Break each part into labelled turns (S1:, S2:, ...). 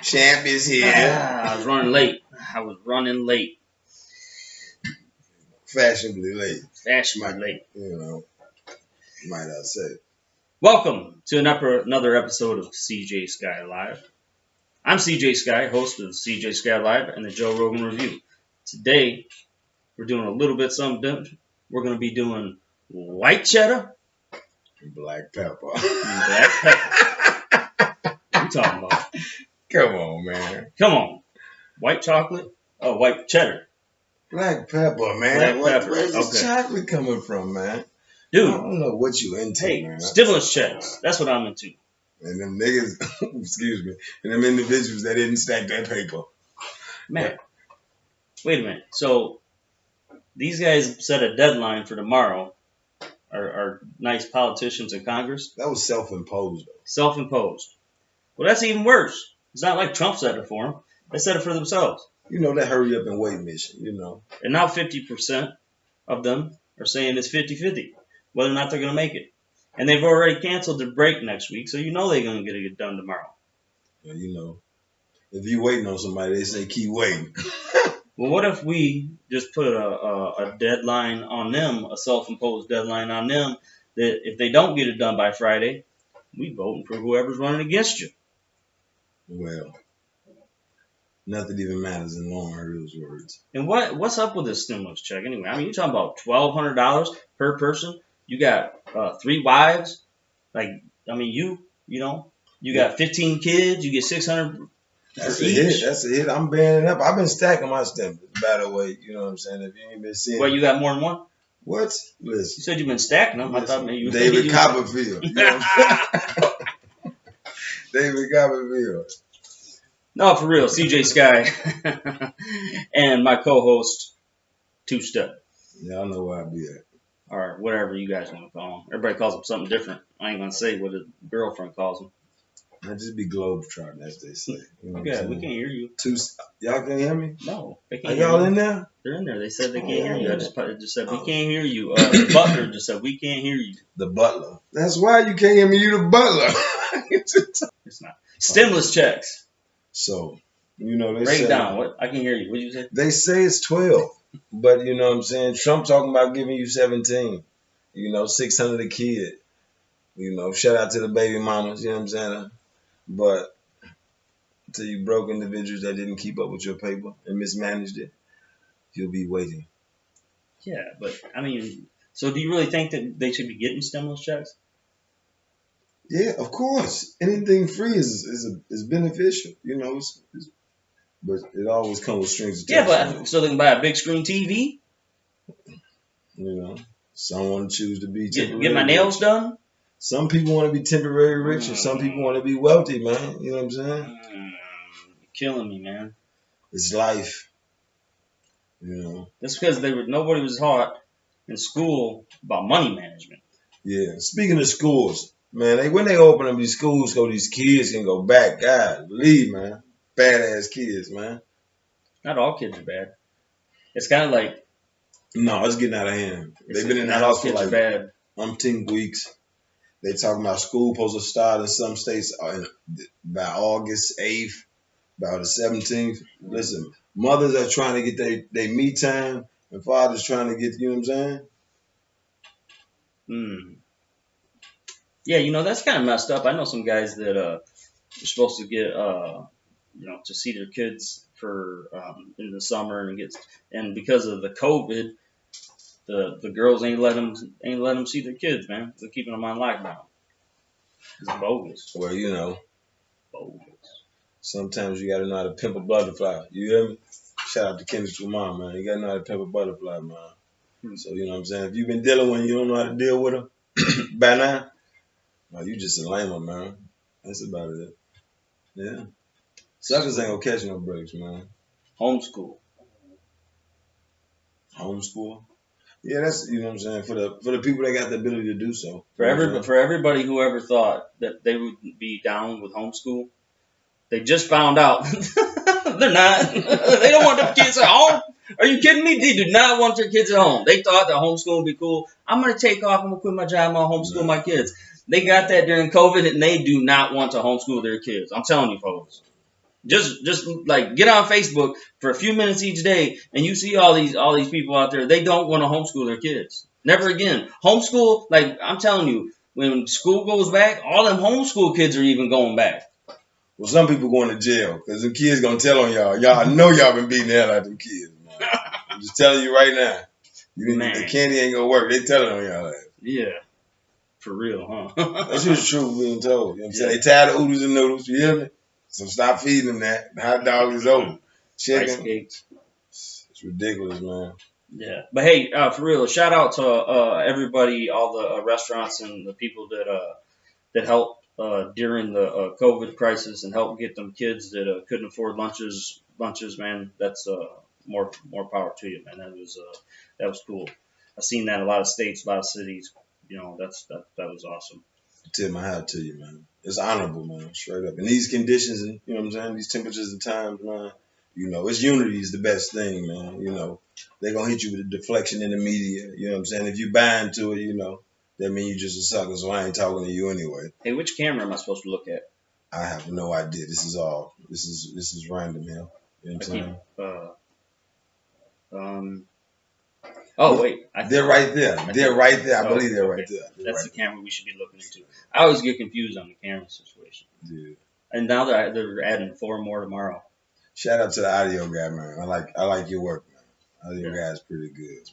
S1: Champ is here.
S2: I was running late.
S1: Fashionably late.
S2: You
S1: might I say.
S2: Welcome to another episode of CJ Sky Live. I'm CJ Sky, host of CJ Sky Live and the Joe Rogan Review. Today, we're doing a little bit something different. We're going to be doing white cheddar.
S1: Black pepper.
S2: What you talking about?
S1: Come on, man.
S2: Come on. White chocolate? Oh, white cheddar.
S1: Black pepper, man.
S2: Black pepper.
S1: Where's this chocolate coming from, man?
S2: Dude.
S1: I don't know what you into, man.
S2: Stimulus checks. That's what I'm into.
S1: And them niggas, excuse me, and them individuals that didn't stack that paper.
S2: Man, wait a minute. So, these guys set a deadline for tomorrow. Our nice politicians in Congress.
S1: That was self-imposed, though.
S2: Self-imposed. Well, that's even worse. It's not like Trump set it for them. They set it for themselves.
S1: You know, that hurry up and wait mission, you know.
S2: And now 50% of them are saying it's 50-50, whether or not they're going to make it. And they've already canceled their break next week, so you know they're going to get it done tomorrow.
S1: Well, you know, if you're waiting on somebody, they say keep waiting.
S2: Well, what if we just put a deadline on them, a self-imposed deadline on them, that if they don't get it done by Friday, we voting for whoever's running against you?
S1: Well, nothing even matters in Lauren heard those words.
S2: And what's up with this stimulus check anyway? I mean, you're talking about $1,200 per person. You got 3 wives. Like, I mean, you got 15 kids. You get $600.
S1: That's a hit. That's a hit. I'm banding up. I've been stacking my stimulus, by the way. You know what I'm saying? If you ain't been seeing.
S2: Well, you got more than one?
S1: What? Listen.
S2: You said you've been stacking them.
S1: Listen.
S2: I thought maybe you were
S1: David Copperfield. You know what I'm saying? David Copperfield.
S2: No, for real. CJ Sky and my co-host, tw2.step.
S1: Yeah, I know where I be at.
S2: Or whatever you guys want to call him. Everybody calls him something different. I ain't going to say what his girlfriend calls him.
S1: I just be globetrotting, as they say. You know
S2: Okay, we can't hear you.
S1: Y'all can hear me?
S2: No, they can't.
S1: Are y'all in there?
S2: They're in there. They said they can't hear you. I just said we can't hear you. The butler just said we can't hear you.
S1: The butler. That's why you can't hear me. You the butler.
S2: It's not stimulus checks.
S1: So, you know they
S2: break
S1: say,
S2: down. What I can hear you. What did you say?
S1: They say it's 12, but you know what I'm saying. Trump talking about giving you 17. You know, 600 a kid. You know, shout out to the baby mamas. You know what I'm saying. But to you broke individuals that didn't keep up with your paper and mismanaged it, you'll be waiting.
S2: Yeah, but I mean, so do you really think that they should be getting stimulus checks?
S1: Yeah, of course. Anything free is beneficial, you know. But it always comes with strings attached.
S2: Yeah, but so they can buy a big screen TV.
S1: You know, some want to choose to be
S2: get my nails done.
S1: Some people want to be temporary rich, and some people want to be wealthy, man. You know what I'm saying?
S2: You're killing me, man.
S1: It's life. You know.
S2: That's because nobody was taught in school about money management.
S1: Yeah. Speaking of schools, man, when they open up these schools so these kids can go back, God, believe, man. Badass kids, man.
S2: Not all kids are bad. It's kind of like.
S1: No, it's getting out of hand. They've been in the house for like
S2: bad.
S1: 10 weeks. They talking about school supposed to start in some states by August 8th, by the 17th. Listen, mothers are trying to get their me time, and fathers trying to get, you know what I'm saying?
S2: Yeah, you know, that's kind of messed up. I know some guys that are supposed to get, to see their kids for in the summer and because of the COVID, the girls ain't let them see their kids, man. They're keeping them on lockdown. It's bogus.
S1: Well, you know,
S2: bogus.
S1: Sometimes you gotta know how to pimp a butterfly. You hear me? Shout out to Kendrick's mom, man. You gotta know how to pimp a butterfly, man. So you know what I'm saying. If you've been dealing with, you don't know how to deal with her by now. No, you just a lamer, man. That's about it. Yeah. Suckers ain't gonna catch no breaks, man.
S2: Homeschool.
S1: Yeah, that's, you know what I'm saying, for the people that got the ability to do so.
S2: For everybody who ever thought that they would be down with homeschool, they just found out they're not. They don't want their kids at home. Are you kidding me? They do not want their kids at home. They thought that homeschool would be cool. I'm gonna take off. I'm gonna quit my job. I'm gonna homeschool my kids. They got that during COVID, and they do not want to homeschool their kids. I'm telling you, folks. Just like get on Facebook for a few minutes each day, and you see all these people out there. They don't want to homeschool their kids. Never again. Homeschool, like I'm telling you, when school goes back, all them homeschool kids are even going back.
S1: Well, some people going to jail because the kids gonna tell on y'all. Y'all know y'all been beating the hell out of them kids, man. I'm just telling you right now. The candy ain't gonna work. They telling on y'all ass.
S2: Yeah. For real, huh?
S1: That's just true being told. You know what I'm saying? They tired of oodles and noodles, you hear me? So stop feeding them that. The hot dog is over. Chicken.
S2: Rice cakes.
S1: It's ridiculous, man.
S2: Yeah. But hey, for real, shout out to everybody, all the restaurants and the people that helped during the COVID crisis and helped get them kids that couldn't afford lunches, man. That's more power to you, man. That was cool. I've seen that in a lot of states, a lot of cities. You know, that was awesome.
S1: I tip my hat to you, man. It's honorable, man, straight up. In these conditions, and you know what I'm saying, these temperatures and times, man, you know, it's unity is the best thing, man. You know, they're going to hit you with a deflection in the media. You know what I'm saying? If you buy into it, you know, that means you just a sucker, so I ain't talking to you anyway.
S2: Hey, which camera am I supposed to look at?
S1: I have no idea. This is random here. You know what I'm saying?
S2: Oh, wait.
S1: They're right there. They're right there. I believe they're right there.
S2: That's the camera we should be looking into. I always get confused on the camera situation.
S1: Yeah.
S2: And now they're adding 4 more tomorrow.
S1: Shout out to the audio guy, man. I like your work, man. Audio guy is pretty good, man.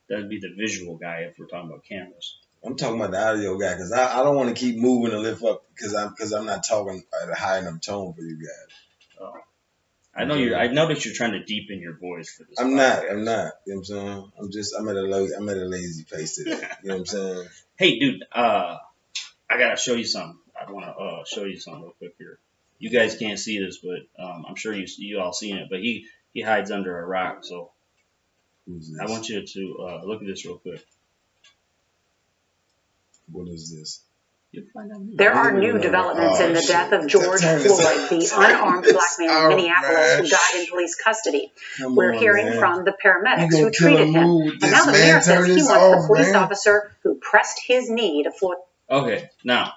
S2: That'd be the visual guy if we're talking about cameras.
S1: I'm talking about the audio guy because I don't want to keep moving to lift up because I'm not talking at a high enough tone for you guys.
S2: Oh. I know that you're trying to deepen your voice for this.
S1: I'm not. You know what I'm saying? I'm at a lazy pace today. You know what I'm saying?
S2: Hey, dude, I gotta show you something. I want to show you something real quick here. You guys can't see this, but I'm sure you all seen it. But he hides under a rock, so I want you to look at this real quick.
S1: What is this?
S3: There are new developments in the death of George Floyd, the unarmed black man in Minneapolis who died in police custody. We're hearing from the paramedics who treated him. And now the mayor says he wants the police officer who pressed his knee to Floyd.
S2: Okay, now,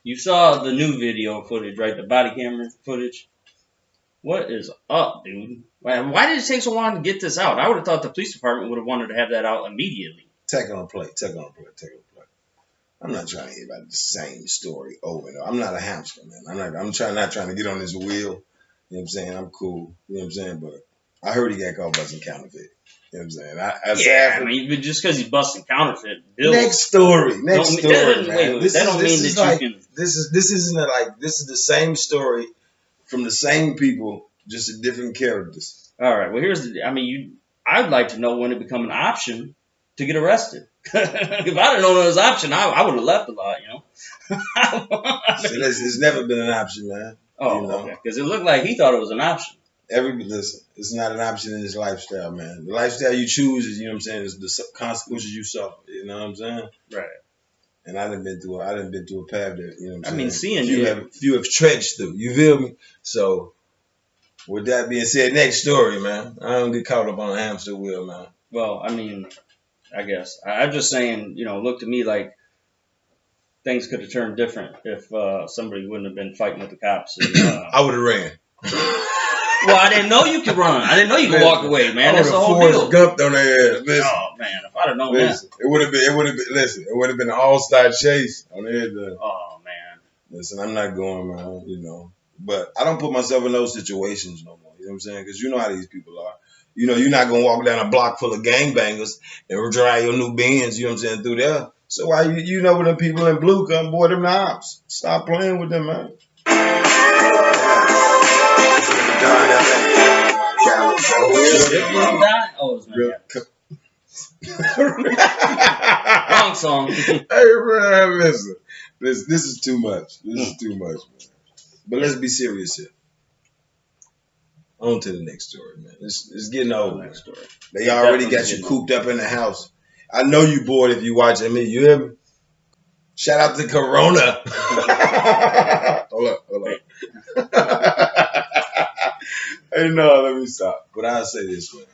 S2: you saw the new video footage, right? The body camera footage. What is up, dude? Why did it take so long to get this out? I would have thought the police department would have wanted to have that out immediately.
S1: Take it on play. I'm not trying to hear about the same story over and over. I'm not a hamster, man. I'm not trying to get on this wheel. You know what I'm saying? I'm cool. You know what I'm saying? But I heard he got caught busting counterfeit. You know what I'm saying?
S2: I mean, just because he's busting counterfeit.
S1: Next story, man. This is the same story from the same people, just different characters.
S2: All right. Well, I'd like to know when it become an option to get arrested. If I'd have known it was an option, I would have left a lot, you know.
S1: It's never been an option, man.
S2: Oh, you know? Okay. Because it looked like he thought it was an option.
S1: Listen, it's not an option in this lifestyle, man. The lifestyle you choose is, you know what I'm saying, is the consequences you suffer. You know what I'm saying?
S2: Right.
S1: And I done been through a path that, you know what I'm saying.
S2: Few
S1: have trudged through. You feel me? So, with that being said, next story, man. I don't get caught up on a hamster wheel, man.
S2: Well, I guess. I'm just saying, look to me like things could have turned different if somebody wouldn't have been fighting with the cops. And,
S1: I would have ran.
S2: Well, I didn't know you could run. I didn't know you could walk away, man. That's the whole deal.
S1: Gumped on their ass. Listen,
S2: oh man, if I'd have known that,
S1: it would have been an all-star chase on everything.
S2: Oh man.
S1: Listen, I'm not going, man. But I don't put myself in those situations no more. You know what I'm saying? Because you know how these people are. You're not gonna walk down a block full of gangbangers and drive your new Benz. You know what I'm saying, through there. So why when them people in blue come, boy, them the ops. Stop playing with them, man.
S2: Wrong song.
S1: Hey, man, listen. This is too much. This is too much, man. But let's be serious here. On to the next story, man. It's getting old. Next story. They already got you cooped up in the house. I know you bored if you watching me. You hear me? Shout out to Corona. Hold up. Hey, no, let me stop. But I'll say this, man.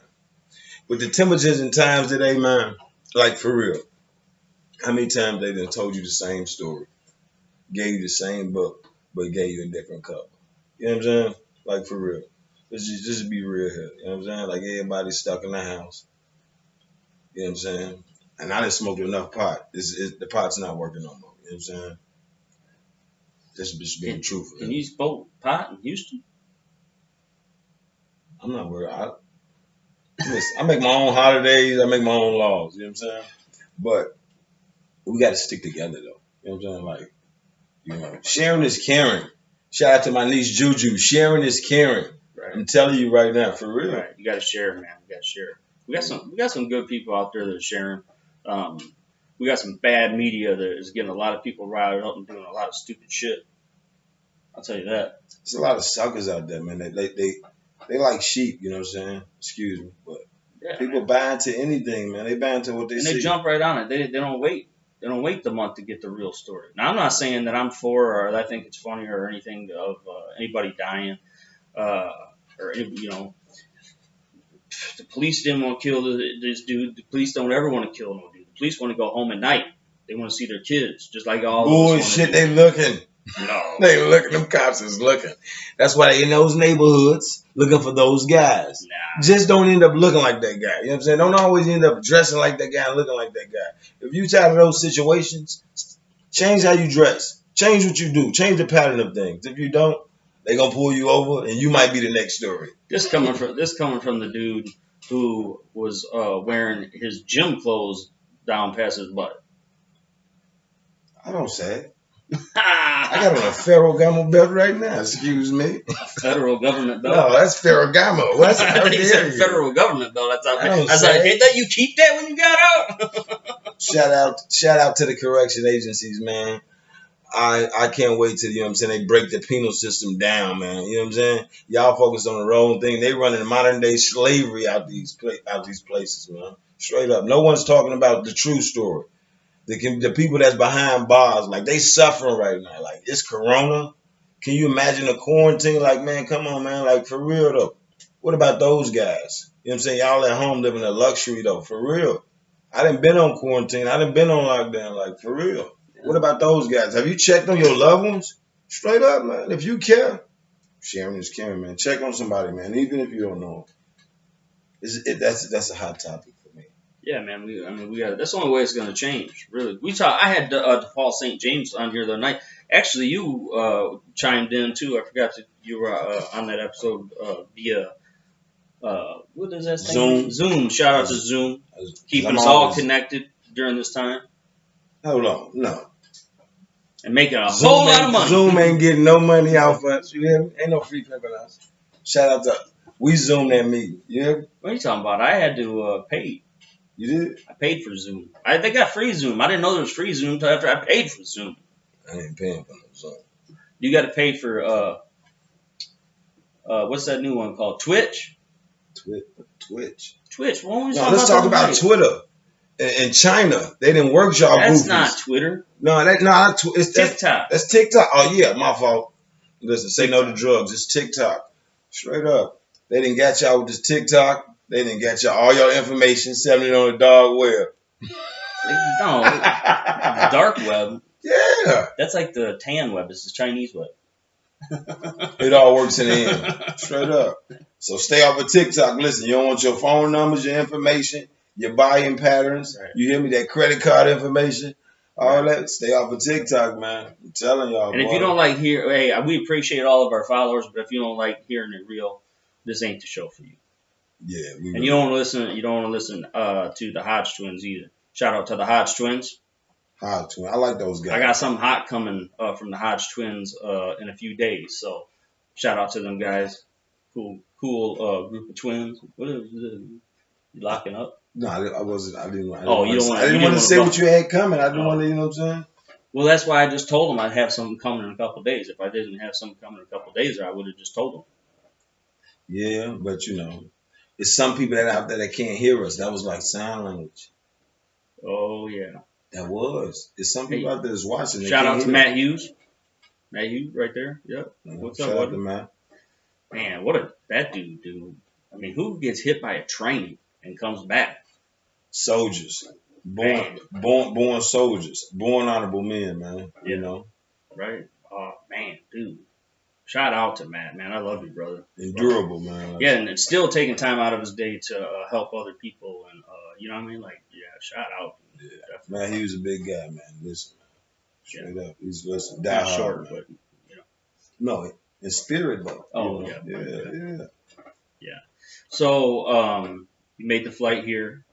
S1: With the temperatures and times today, man, like for real, how many times they done told you the same story? gave you the same book, but gave you a different cover. You know what I'm saying? Like, for real. Let's just be real here. You know what I'm saying? Like, everybody's stuck in the house. You know what I'm saying? And I done smoked enough pot. The pot's not working no more. You know what I'm saying? Just being truthful.
S2: Can you smoke pot in Houston?
S1: I'm not worried. I make my own holidays. I make my own laws. You know what I'm saying? But we got to stick together, though. You know what I'm saying? Like, you know, sharing is caring. Shout out to my niece Juju. Sharing is caring. Right. I'm telling you right now, for real.
S2: Right. You got to share, man. You got to share. We got some good people out there that are sharing. We got some bad media that is getting a lot of people riled up and doing a lot of stupid shit. I'll tell you that.
S1: There's a lot of suckers out there, man. They like sheep, you know what I'm saying? Excuse me, but yeah, people buy into anything, man. They buy into what they see.
S2: And they jump right on it. They don't wait. They don't wait the month to get the real story. Now, I'm not saying that I'm for or I think it's funny or anything of anybody dying or, you know, the police didn't want to kill this dude. The police don't ever want to kill no dude. The police want to go home at night. They want to see their kids, just like all
S1: bullshit. They looking.
S2: No,
S1: they looking. Them cops is looking. That's why they in those neighborhoods looking for those guys.
S2: Nah.
S1: Just don't end up looking like that guy. You know what I'm saying? Don't always end up dressing like that guy and looking like that guy. If you tired of those situations, change how you dress. Change what you do. Change the pattern of things. If you don't, they gonna pull you over, and you might be the next story.
S2: This coming from the dude who was wearing his gym clothes down past his butt.
S1: I don't say it. I got on a Ferragamo belt right now. Excuse me.
S2: Federal government belt.
S1: No, that's Ferragamo. What's
S2: he said federal government belt. I was like, hey, that you keep that when you got out.
S1: Shout out to the correction agencies, man. I can't wait till, you know what I'm saying, they break the penal system down, man. You know what I'm saying? Y'all focus on the wrong thing. They running modern day slavery out these places, man. Straight up. No one's talking about the true story. The people that's behind bars, like, they suffering right now. Like, it's Corona. Can you imagine a quarantine? Like, man, come on, man. Like, for real, though. What about those guys? You know what I'm saying? Y'all at home living a luxury, though. For real. I done been on quarantine. I done been on lockdown. Like, for real. What about those guys? Have you checked on your loved ones? Straight up, man. If you care, sharing is caring, man. Check on somebody, man. Even if you don't know them. That's a hot topic.
S2: Yeah, man. We got. That's the only way it's going to change. Really, I had DePaul St. James on here the other night. Actually, you chimed in too. I forgot that you were on that episode via what is that thing? Zoom. Shout out to Zoom, keeping us all connected during this time.
S1: Hold on, no.
S2: And making a whole lot of money.
S1: Zoom ain't getting no money off us. You hear me? Ain't no free pimping us. Shout out to we Zoom that meeting. You hear me?
S2: What are you talking about? I had to pay.
S1: You did?
S2: I paid for Zoom. They got free Zoom. I didn't know there was free Zoom until after I paid for Zoom.
S1: I ain't paying for no Zoom.
S2: You got to pay for what's that new one called? Twitch.
S1: Twitch.
S2: No,
S1: let's talk about Twitter. In China, they didn't work y'all.
S2: That's
S1: goofies.
S2: Not Twitter.
S1: It's
S2: TikTok.
S1: That's TikTok. Oh yeah, my fault. Listen, say no to drugs. It's TikTok. Straight up. They didn't get y'all with this TikTok. They didn't get y'all all your information, selling it on the dark web.
S2: No, dark web.
S1: Yeah.
S2: That's like the tan web. It's the Chinese web.
S1: It all works in the end. Straight up. So stay off of TikTok. Listen, you don't want your phone numbers, your information, your buying patterns. Right. You hear me? That credit card information. All that. Stay off of TikTok, man. I'm telling y'all.
S2: And if you don't like we appreciate all of our followers, but if you don't like hearing it real, this ain't the show for you.
S1: Yeah,
S2: and you don't want to listen to the Hodge twins either. Shout out to the Hodge twins.
S1: Hodge twins, I like those guys.
S2: I got something hot coming from the Hodge twins in a few days. So shout out to them guys. Cool group of twins. What is it? You locking up?
S1: No, I wasn't. I didn't want to say what you had coming. I didn't want to. You know what I'm saying?
S2: Well, that's why I just told them I'd have something coming in a couple of days. If I didn't have something coming in a couple of days, I would have just told them.
S1: Yeah, but you know. It's some people that out there that can't hear us. That was like sign language.
S2: Oh, yeah.
S1: That was. There's some people out there that's watching.
S2: Shout out to Matt Hughes. Matt Hughes right there. Yep. What's up,
S1: shout out to Matt.
S2: Man, what that dude do? I mean, who gets hit by a train and comes back?
S1: Soldiers. Born soldiers. Born honorable men, man. You know.
S2: right? Oh man, dude. Shout out to Matt, man. I love you, brother.
S1: And durable, man.
S2: Yeah, and it's still taking time out of his day to help other people, and you know what I mean? Like, yeah, shout out.
S1: Yeah. Man, he was a big guy, man. Listen, man. Straight up. He's listen, die
S2: Not
S1: hard,
S2: short,
S1: man.
S2: but you know.
S1: No, in spirit though.
S2: Oh,
S1: you know?
S2: yeah.
S1: Yeah.
S2: So, you made the flight here.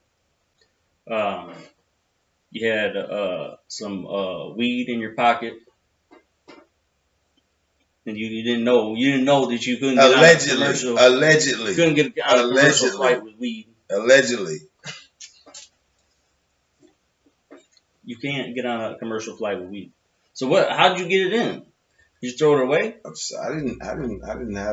S2: You had some weed in your pocket. And you didn't know that you couldn't get on a commercial.
S1: Allegedly.
S2: Couldn't get on a commercial flight with weed.
S1: Allegedly.
S2: You can't get on a commercial flight with weed. So what? How'd you get it in? You just throw it away?
S1: I didn't have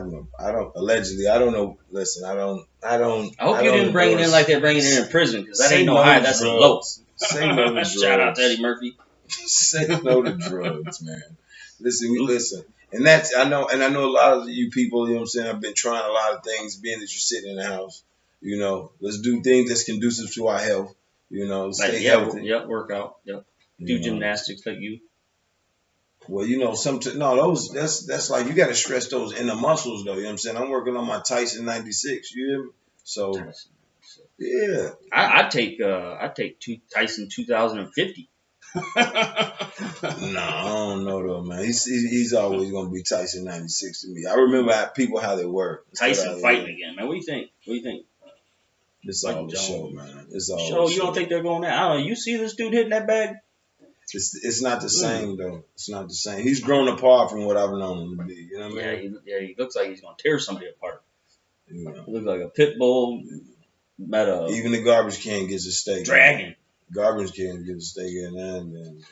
S1: no. I don't allegedly. I don't know. Listen, I don't.
S2: I hope you didn't bring it in like they're bringing it in prison, because that ain't no high. That's a low.
S1: Say no to drugs.
S2: Shout out to Eddie Murphy.
S1: Say no to drugs, man. Listen. And that's, I know a lot of you people, you know what I'm saying, I've been trying a lot of things, being that you're sitting in the house, you know, let's do things that's conducive to our health, you know, stay healthy.
S2: Yep, workout, yep. Do gymnastics like you.
S1: Well, you know, that's like, you got to stress those inner muscles, though, you know what I'm saying? I'm working on my Tyson 96, you hear me? So, yeah.
S2: I take Tyson 2050.
S1: No, I don't know though, man. He's always gonna be Tyson 96 to me. I remember people how they were.
S2: Tyson fighting again, man. What do you think?
S1: It's all the show, man. It's all
S2: show. You don't think they're going there? I don't know. You see this dude hitting that bag?
S1: It's not the same though. It's not the same. He's grown apart from what I've known him to be. You know what I
S2: mean? He looks like he's gonna tear somebody apart.
S1: You know.
S2: He looks like a pit bull.
S1: Even the garbage can gets a steak.
S2: Dragon.
S1: Garbage can gets a steak in and.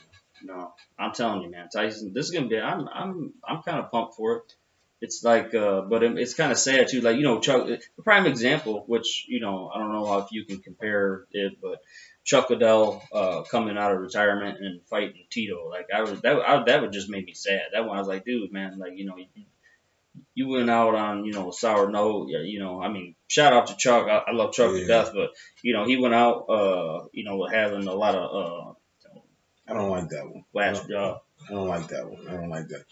S2: No, I'm telling you, man, Tyson. This is gonna be. I'm kind of pumped for it. It's like, but it's kind of sad too. Like, you know, Chuck, the prime example, which, you know, I don't know if you can compare it, but Chuck Liddell coming out of retirement and fighting Tito. Like, that would just make me sad. That one, I was like, dude, man, like, you know, you went out on, you know, a sour note. You know, I mean, shout out to Chuck. I love Chuck to death, but you know, he went out, you know, having a lot of.
S1: I don't like that one.
S2: Last job.
S1: I don't like that one. I don't like that.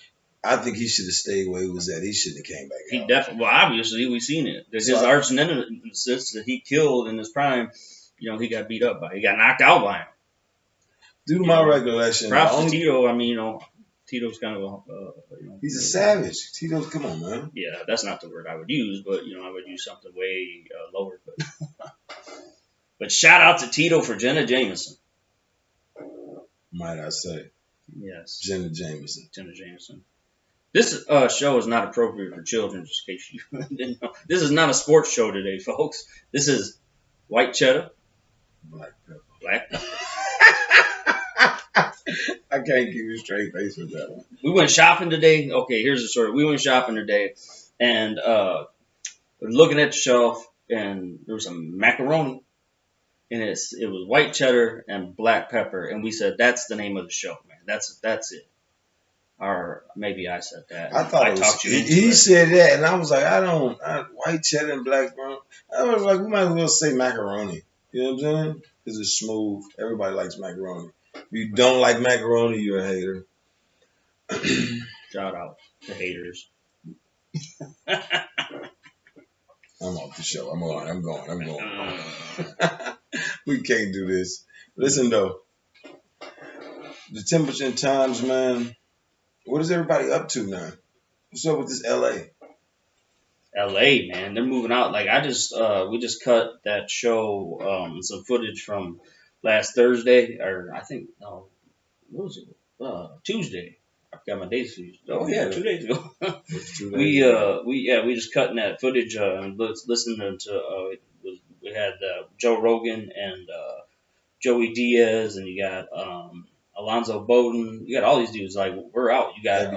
S1: I think he should have stayed where he was at. He shouldn't have came back.
S2: He definitely. Well, obviously, we've seen it. There's his arch nemesis that he killed in his prime. You know, he got beat up by. He got knocked out by him.
S1: Due to my recollection,
S2: props to Tito. I mean, you know, Tito's kind of you know,
S1: he's a savage. Tito's, come on, man.
S2: Yeah, that's not the word I would use, but you know, I would use something way lower. But shout out to Tito for Jenna Jameson.
S1: Might I say?
S2: Yes.
S1: Jenna Jameson.
S2: This show is not appropriate for children, just in case you didn't know. This is not a sports show today, folks. This is white cheddar.
S1: Black pepper. I can't keep a straight face with that one.
S2: We went shopping today. Okay, here's the story. We went shopping today, and we're looking at the shelf, and there was some macaroni. And it was white cheddar and black pepper, and we said that's the name of the show, man. That's it. Or maybe I said that.
S1: I thought he said that, and I was like, white cheddar and black brown. I was like, we might as well say macaroni. You know what I'm saying? Because it's smooth. Everybody likes macaroni. If you don't like macaroni, you're a hater.
S2: Shout out to haters.
S1: I'm off the show. I'm going. We can't do this. Listen, though. The temperature and times, man. What is everybody up to now? What's up with this LA?
S2: LA, man. They're moving out. Like, we just cut that show, some footage from last Thursday, or I think, no, what was it? Tuesday. I forgot my dates. Oh, yeah, 2 days ago. We just cutting that footage and listening to, we had Joe Rogan and Joey Diaz, and you got Alonzo Bowden. You got all these dudes. Like, we're out. You got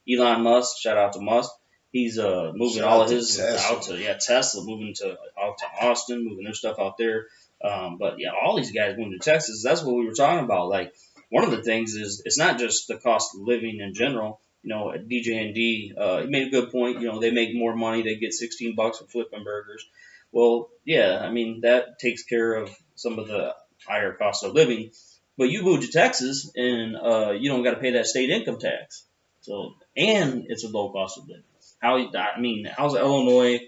S2: Elon Musk. Shout out to Musk. He's moving all of his out to Tesla, moving out to Austin, moving their stuff out there. But yeah, all these guys moving to Texas. That's what we were talking about. Like, one of the things is it's not just the cost of living in general. You know, at DJ&D, he made a good point. You know, they make more money. They get $16 for flipping burgers. Well, yeah, I mean, that takes care of some of the higher cost of living. But you move to Texas, and you don't got to pay that state income tax. So, and it's a low cost of living. How's Illinois,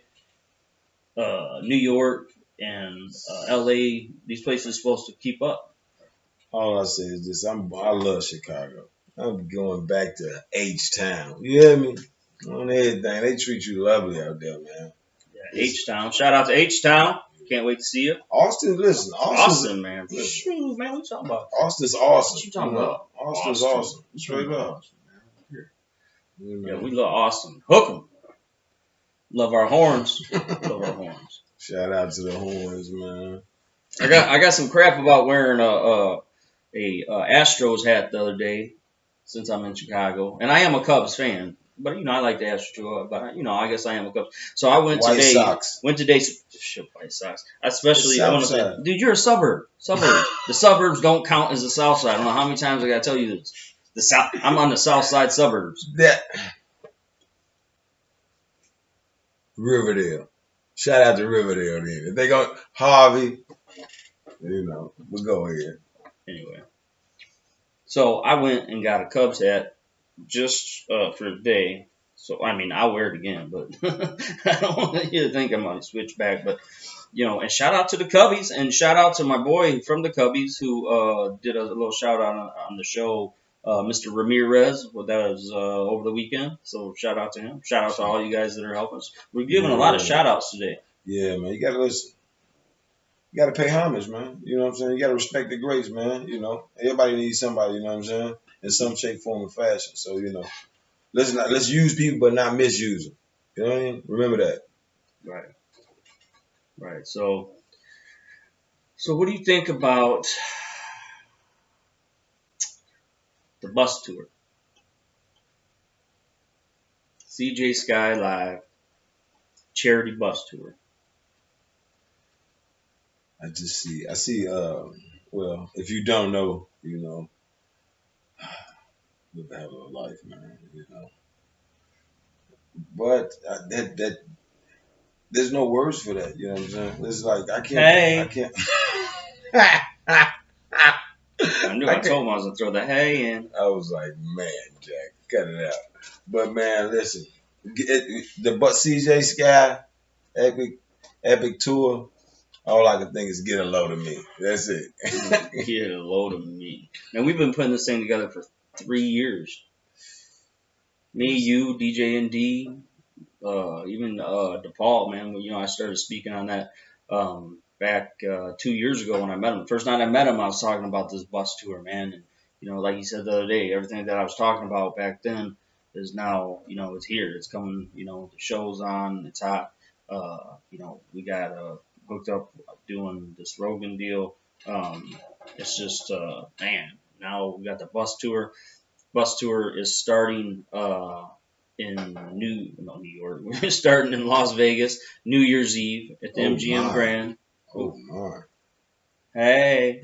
S2: New York, and LA, these places supposed to keep up?
S1: All I say is this: I love Chicago. I'm going back to H-Town. You hear me? On everything, they treat you lovely out there, man.
S2: Yeah, H-Town. Shout out to H-Town. Can't wait to see you.
S1: Austin, listen.
S2: Austin, man. Shoot, man, what you talking about?
S1: Austin's awesome.
S2: What you talking about?
S1: Austin's awesome. Straight up.
S2: Yeah, we love Austin. Hook 'em. Love our horns. Love our horns.
S1: Shout out to the horns, man.
S2: I got some crap about wearing a Astros hat the other day since I'm in Chicago, and I am a Cubs fan. But I like the Astros. But I guess I am a Cubs. So I went
S1: White
S2: today.
S1: Sox.
S2: Shit, White Sox. Especially, I want to say, dude, you're a suburb. The suburbs don't count as the South Side. I don't know how many times I gotta tell you this. The South. I'm on the South Side suburbs.
S1: Riverdale. Shout out to Riverdale then. If they go Harvey, we'll go ahead.
S2: Anyway. So I went and got a Cubs hat just for the day. So, I'll wear it again, but I don't want you to think I'm going to switch back. But, and shout out to the Cubbies, and shout out to my boy from the Cubbies who did a little shout out on the show, Mr. Ramirez. Well, that was over the weekend. So shout out to him. Shout out to all you guys that are helping us. We're giving a lot of shout outs today.
S1: Yeah, man. You got to listen. You got to pay homage, man. You know what I'm saying? You got to respect the greats, man. Everybody needs somebody, you know what I'm saying? In some shape, form, or fashion. So, let's use people but not misuse them. You know what I mean? Remember that.
S2: Right. So what do you think about the bus tour? CJ Sky Live charity bus tour.
S1: I see, well, if you don't know, live a hell of a life, man, But that there's no words for that, you know what I'm saying? It's like I can't.
S2: I knew I told him I was gonna throw the hay in.
S1: I was like, man, Jack, cut it out. But man, listen, the CJ Sky epic tour. All I can think is get a load of me. That's it.
S2: Get a load of me. Now we've been putting this thing together for 3 years. Me, you, DJ ND, even DePaul, man. When I started speaking on that back 2 years ago when I met him. The first night I met him, I was talking about this bus tour, man. And like he said the other day, everything that I was talking about back then is now, it's here. It's coming. The show's on. It's hot. We got hooked up doing this Rogan deal. It's just man. Now we got the bus tour. Bus tour is starting in New York. We're starting in Las Vegas, New Year's Eve at the MGM Grand.
S1: Oh my!
S2: Hey,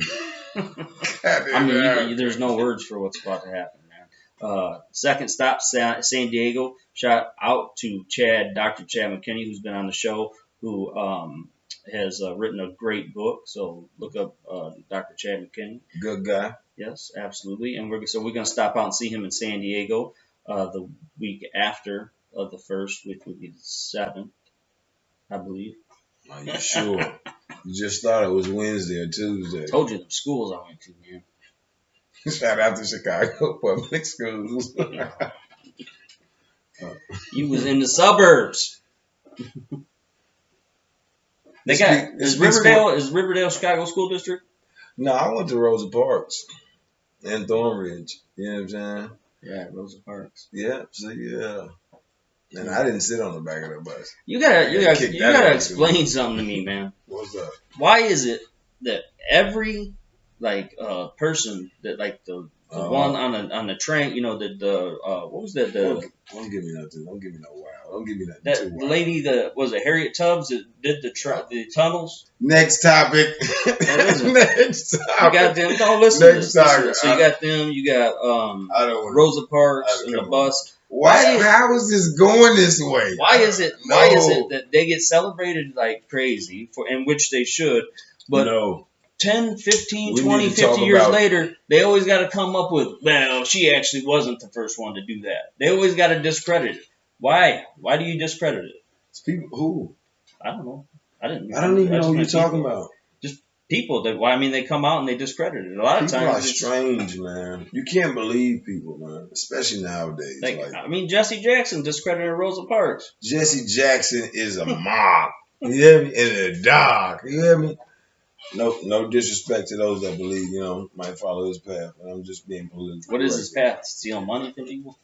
S2: there's no words for what's about to happen, man. Second stop, San Diego. Shout out to Dr. Chad McKinney, who's been on the show, who has written a great book. So look up Dr. Chad McKinney.
S1: Good guy.
S2: Yes, absolutely. And we're going to stop out and see him in San Diego the week after the 1st, which would be the 7th, I believe.
S1: Are you sure? You just thought it was Wednesday or Tuesday.
S2: I told you the schools I went to, man.
S1: Shout out to Chicago public schools.
S2: You was in the suburbs. Is Riverdale Chicago School District?
S1: No, I went to Rosa Parks and Thornridge. You know what I'm saying?
S2: Yeah, Rosa Parks.
S1: Yeah, so yeah. And I didn't sit on the back of the bus.
S2: You gotta explain something to me, man.
S1: What's up?
S2: Why is it that every person that the one on the train, what was that?
S1: Don't give me nothing. Don't give me no wow. Don't give me nothing.
S2: That lady was it Harriet Tubbs that did the tunnels?
S1: Next topic. Next topic.
S2: You got them. Don't listen. Next topic. So you got them. You got Rosa Parks and the bus.
S1: How is this going this way?
S2: Why is it that they get celebrated like crazy in which they should, but 10, 15, 20, 50 years later, they always got to come up with, well, she actually wasn't the first one to do that. They always got to discredit it. Why? Why do you discredit it?
S1: It's people who?
S2: I don't know. I don't
S1: even know what you're talking about.
S2: Just people that, I mean, they come out and they discredit it. A lot of times
S1: people are strange, man. You can't believe people, man, especially nowadays.
S2: Like, I mean, Jesse Jackson discredited Rosa Parks.
S1: Jesse Jackson is a mob. You hear me? And a dog. You hear me? No disrespect to those that believe, might follow his path. I'm just being political.
S2: What is his path? Steal money from people?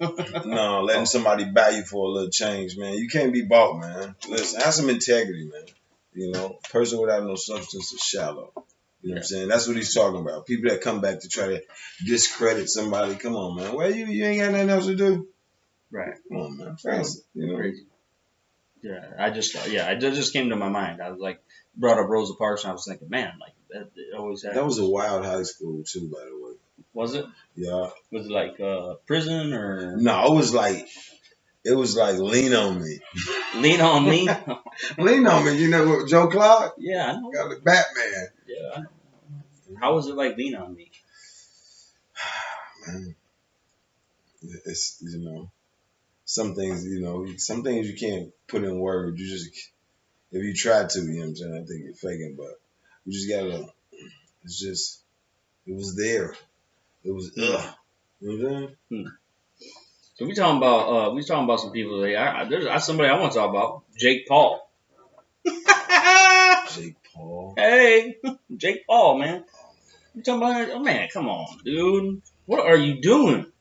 S1: No, letting somebody buy you for a little change, man. You can't be bought, man. Listen, have some integrity, man. A person without no substance is shallow. You know what I'm saying? That's what he's talking about. People that come back to try to discredit somebody. Come on, man. Well, you ain't got nothing else to do.
S2: Right.
S1: Come on, man. Crazy.
S2: Crazy. Yeah, it just came to my mind. I was like, brought up Rosa Parks, and I was thinking, man, like that always happens.
S1: That was a wild high school too, by the way.
S2: Was it?
S1: Yeah.
S2: Was it like prison or?
S1: No, it was like Lean on Me.
S2: Lean on Me.
S1: Lean on Me. You know what, Joe Clark?
S2: Yeah, I know.
S1: Got the Batman.
S2: Yeah, I know. How was it like Lean on Me?
S1: Man, it's some things you can't put in words. You just, if you try to, you know what I'm saying, I think you're faking, but you just gotta, it was there. It was, You know what I'm saying?
S2: So we talking about some people today. There's somebody I want to talk about, Jake Paul.
S1: Jake Paul.
S2: Hey, Jake Paul, man. You talking about? Oh man, come on, dude. What are you doing?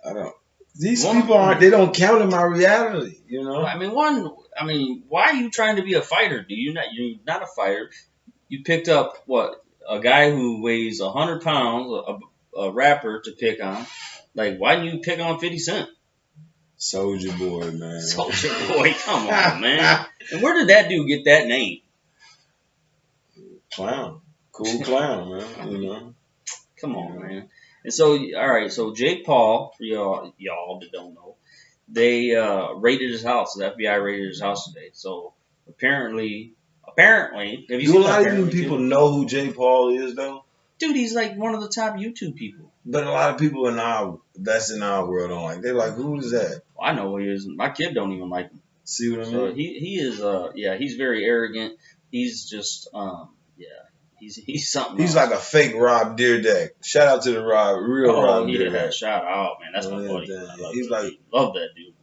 S1: I don't. These people they don't count in my reality,
S2: I mean, why are you trying to be a fighter? You're not a fighter. You picked up a guy who weighs 100 pounds, a rapper to pick on. Like, why didn't you pick on 50 Cent?
S1: Soldier Boy, man.
S2: Soldier Boy, come on, man. And where did that dude get that name?
S1: Clown. Cool clown, man.
S2: Come on, man. And so, all right, so Jake Paul, for y'all that don't know, they raided his house. The FBI raided his house today. So apparently, have you
S1: seen a lot of people know who Jake Paul is, though?
S2: Dude, he's like one of the top YouTube people.
S1: But a lot of people that's in our world don't like. They're like, who is that?
S2: Well, I know who he is. My kid don't even like him.
S1: See what I mean?
S2: So he is he's very arrogant. He's just he's something.
S1: He's like a fake Rob Deerdeck. Shout out to the Rob Deerdeck.
S2: Shout out, man. That's my buddy.
S1: He's like,
S2: love that dude.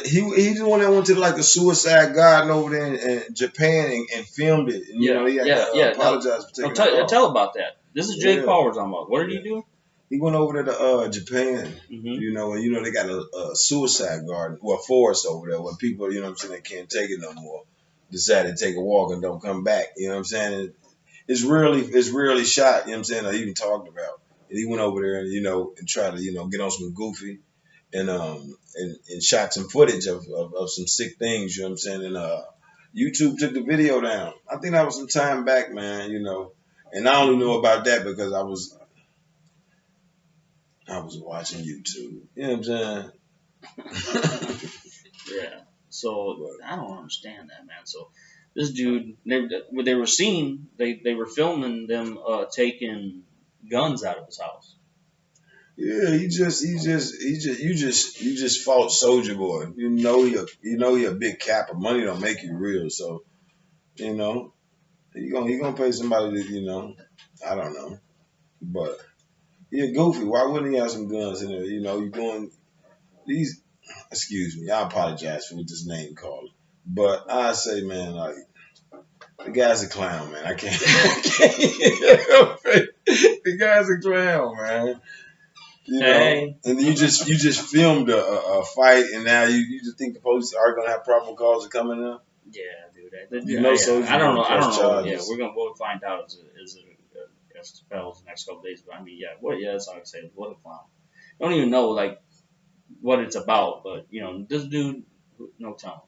S1: He's the one that went to like the Suicide Garden over there in Japan and filmed it. And, he had to apologize for taking it.
S2: Tell about that. This is Jake Paul we're talking about. What did he do?
S1: He went over there to Japan, and they got a suicide garden, or a forest over there where people, they can't take it no more, decide to take a walk and don't come back. You know what I'm saying? It's rarely shot. You know what I'm saying? Or even talked about. And he went over there and and tried to get on some goofy and shot some footage of some sick things. You know what I'm saying? And YouTube took the video down. I think that was some time back, man. And I only know about that because I was watching YouTube. You know what I'm saying?
S2: Yeah. So I don't understand that, man. So this dude, they were seen. They were filming them taking guns out of his house.
S1: Yeah, you just fought Soldier Boy. You're a big capper. Money don't make you real. So he gonna pay somebody to I don't know, but. Yeah, goofy. Why wouldn't he have some guns in there? You're doing these. Excuse me. I apologize for what this name called. But I say, man, like the guy's a clown, man. I can't. The guy's a clown, man.
S2: Hey.
S1: And you just filmed a fight, and now you just think the police are gonna have probable cause of coming in?
S2: Yeah, dude.
S1: So
S2: I don't know. Yeah, we'll find out as it spells the next couple days, but I mean, that's all I can say. What a clown! I don't even know like what it's about, but this dude, no telling.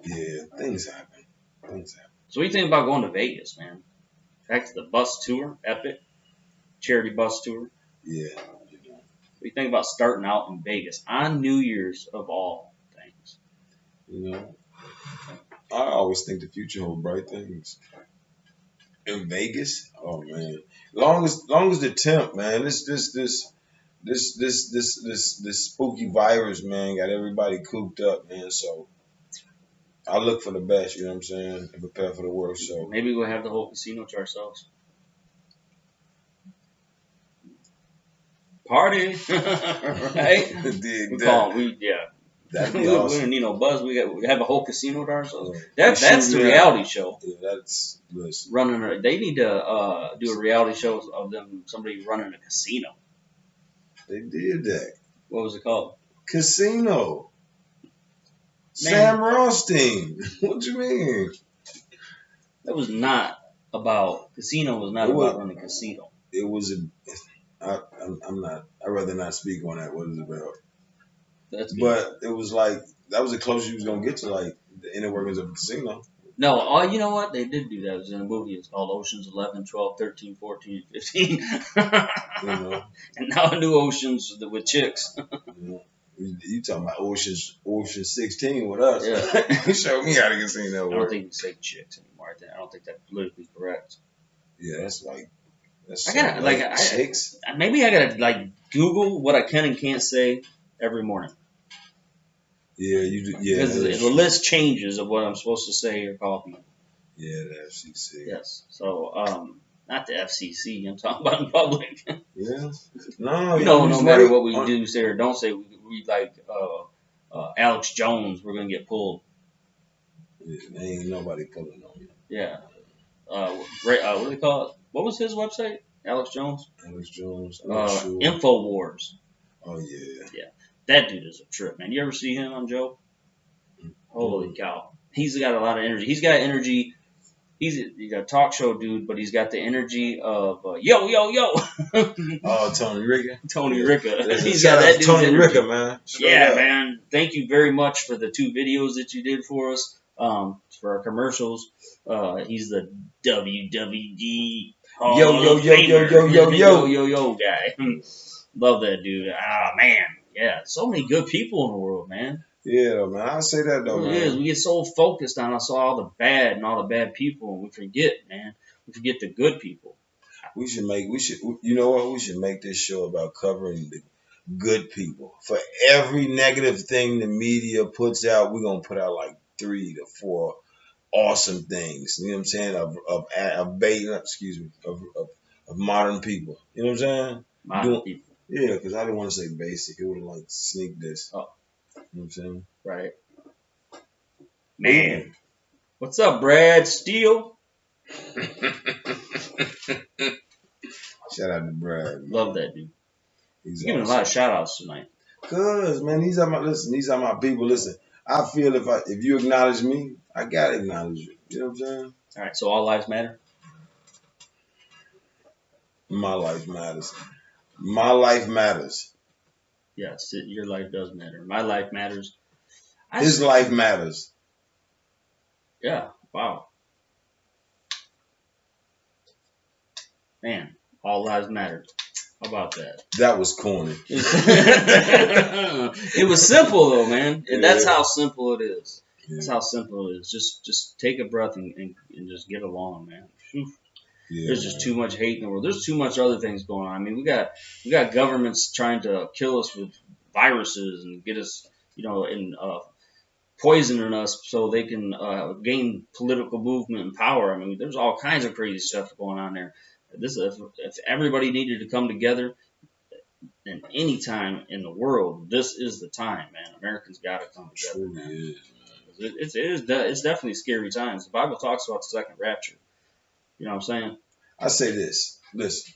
S1: Yeah, things happen.
S2: So what do you think about going to Vegas, man? Back to the bus tour, epic charity bus tour.
S1: Yeah.
S2: What do you think about starting out in Vegas on New Year's of all things?
S1: I always think the future holds bright things. In Vegas? Oh man. Long as the temp, man. This spooky virus, man, got everybody cooped up, man. So I look for the best, you know what I'm saying, and prepare for the worst. So
S2: maybe we'll have the whole casino to ourselves. Party, right?
S1: That'd be awesome.
S2: We don't need no buzz. We have a whole casino to ourselves. That's the reality show.
S1: Yeah, that's listen.
S2: Running. They need to do a reality show of them. Somebody running a casino.
S1: They did that.
S2: What was it called?
S1: Casino. Man. Sam Rothstein. What you mean?
S2: That was not about casino. Was not about running a casino.
S1: It was a. I'm not. I'd rather not speak on that. What is it about? But it was like that was the closest you was gonna get to like the inner workings of a casino.
S2: No, oh, you know what? They did do that. It was in a movie. It's called Oceans 11, 12, 13, 14, 15. You know. And now a new Oceans with chicks.
S1: You talking about Ocean 16 with us?
S2: Yeah.
S1: Show me how to casino work.
S2: I don't think you say chicks anymore. I don't think that's politically correct.
S1: Yeah, that's like.
S2: I gotta maybe I gotta like Google what I can and can't say every morning.
S1: Yeah, you do. Yeah,
S2: because the list changes of what I'm supposed to say or call people.
S1: Yeah, the FCC.
S2: Yes. So, not the FCC. I'm talking about in public.
S1: Yeah. No.
S2: No matter what we do, say or don't say, we like Alex Jones. We're gonna get pulled.
S1: Yeah, ain't nobody pulling on you.
S2: Yeah. What do they call it? What was his website? Alex Jones.
S1: Alex Jones.
S2: Sure. InfoWars.
S1: Oh yeah.
S2: Yeah. That dude is a trip, man. You ever see him on Joe? Holy cow. He's got a lot of energy. He's got energy. He's a talk show dude, but he's got the energy of yo.
S1: Oh, Tony Ricca.
S2: Tony Ricca.
S1: He's got that Tony Ricca, man.
S2: Yeah, man. Thank you very much for the 2 videos that you did for us. For our commercials. He's the WWD yo guy. Love that dude. Ah, man. Yeah, so many good people in the world, man.
S1: Yeah, man. I say that though, man.
S2: It is. We get so focused on all the bad and all the bad people, and we forget, man. We forget the good people.
S1: You know what? We should make this show about covering the good people. For every negative thing the media puts out, we're gonna put out like 3 to 4 awesome things. You know what I'm saying? Of modern people. You know what I'm saying?
S2: Modern people.
S1: Yeah, because I didn't want to say basic. It would have like sneaked this.
S2: Oh.
S1: You know what I'm saying?
S2: Right. Man. What's up, Brad Steele?
S1: Shout out to Brad. Man.
S2: Love that dude.
S1: He's
S2: giving a lot of shout outs tonight.
S1: Cause man, these are my people. Listen, I feel if you acknowledge me, I gotta acknowledge you. You know what I'm saying?
S2: All right, so all lives matter?
S1: My life matters. My life matters.
S2: Yes, your life does matter. My life matters.
S1: His life matters.
S2: Yeah. Wow. Man, all lives matter. How about that?
S1: That was corny.
S2: It was simple though, man. And that's how simple it is.
S1: Yeah.
S2: That's how simple it is. Just take a breath and just get along, man. Yeah, there's just too much hate in the world. There's too much other things going on. I mean, we got governments trying to kill us with viruses and get us, and poisoning us so they can gain political movement and power. I mean, there's all kinds of crazy stuff going on there. If everybody needed to come together, in any time in the world, this is the time, man. Americans got to come together, man. It's definitely scary times. The Bible talks about the second rapture. You know what I'm saying?
S1: I say this. Listen.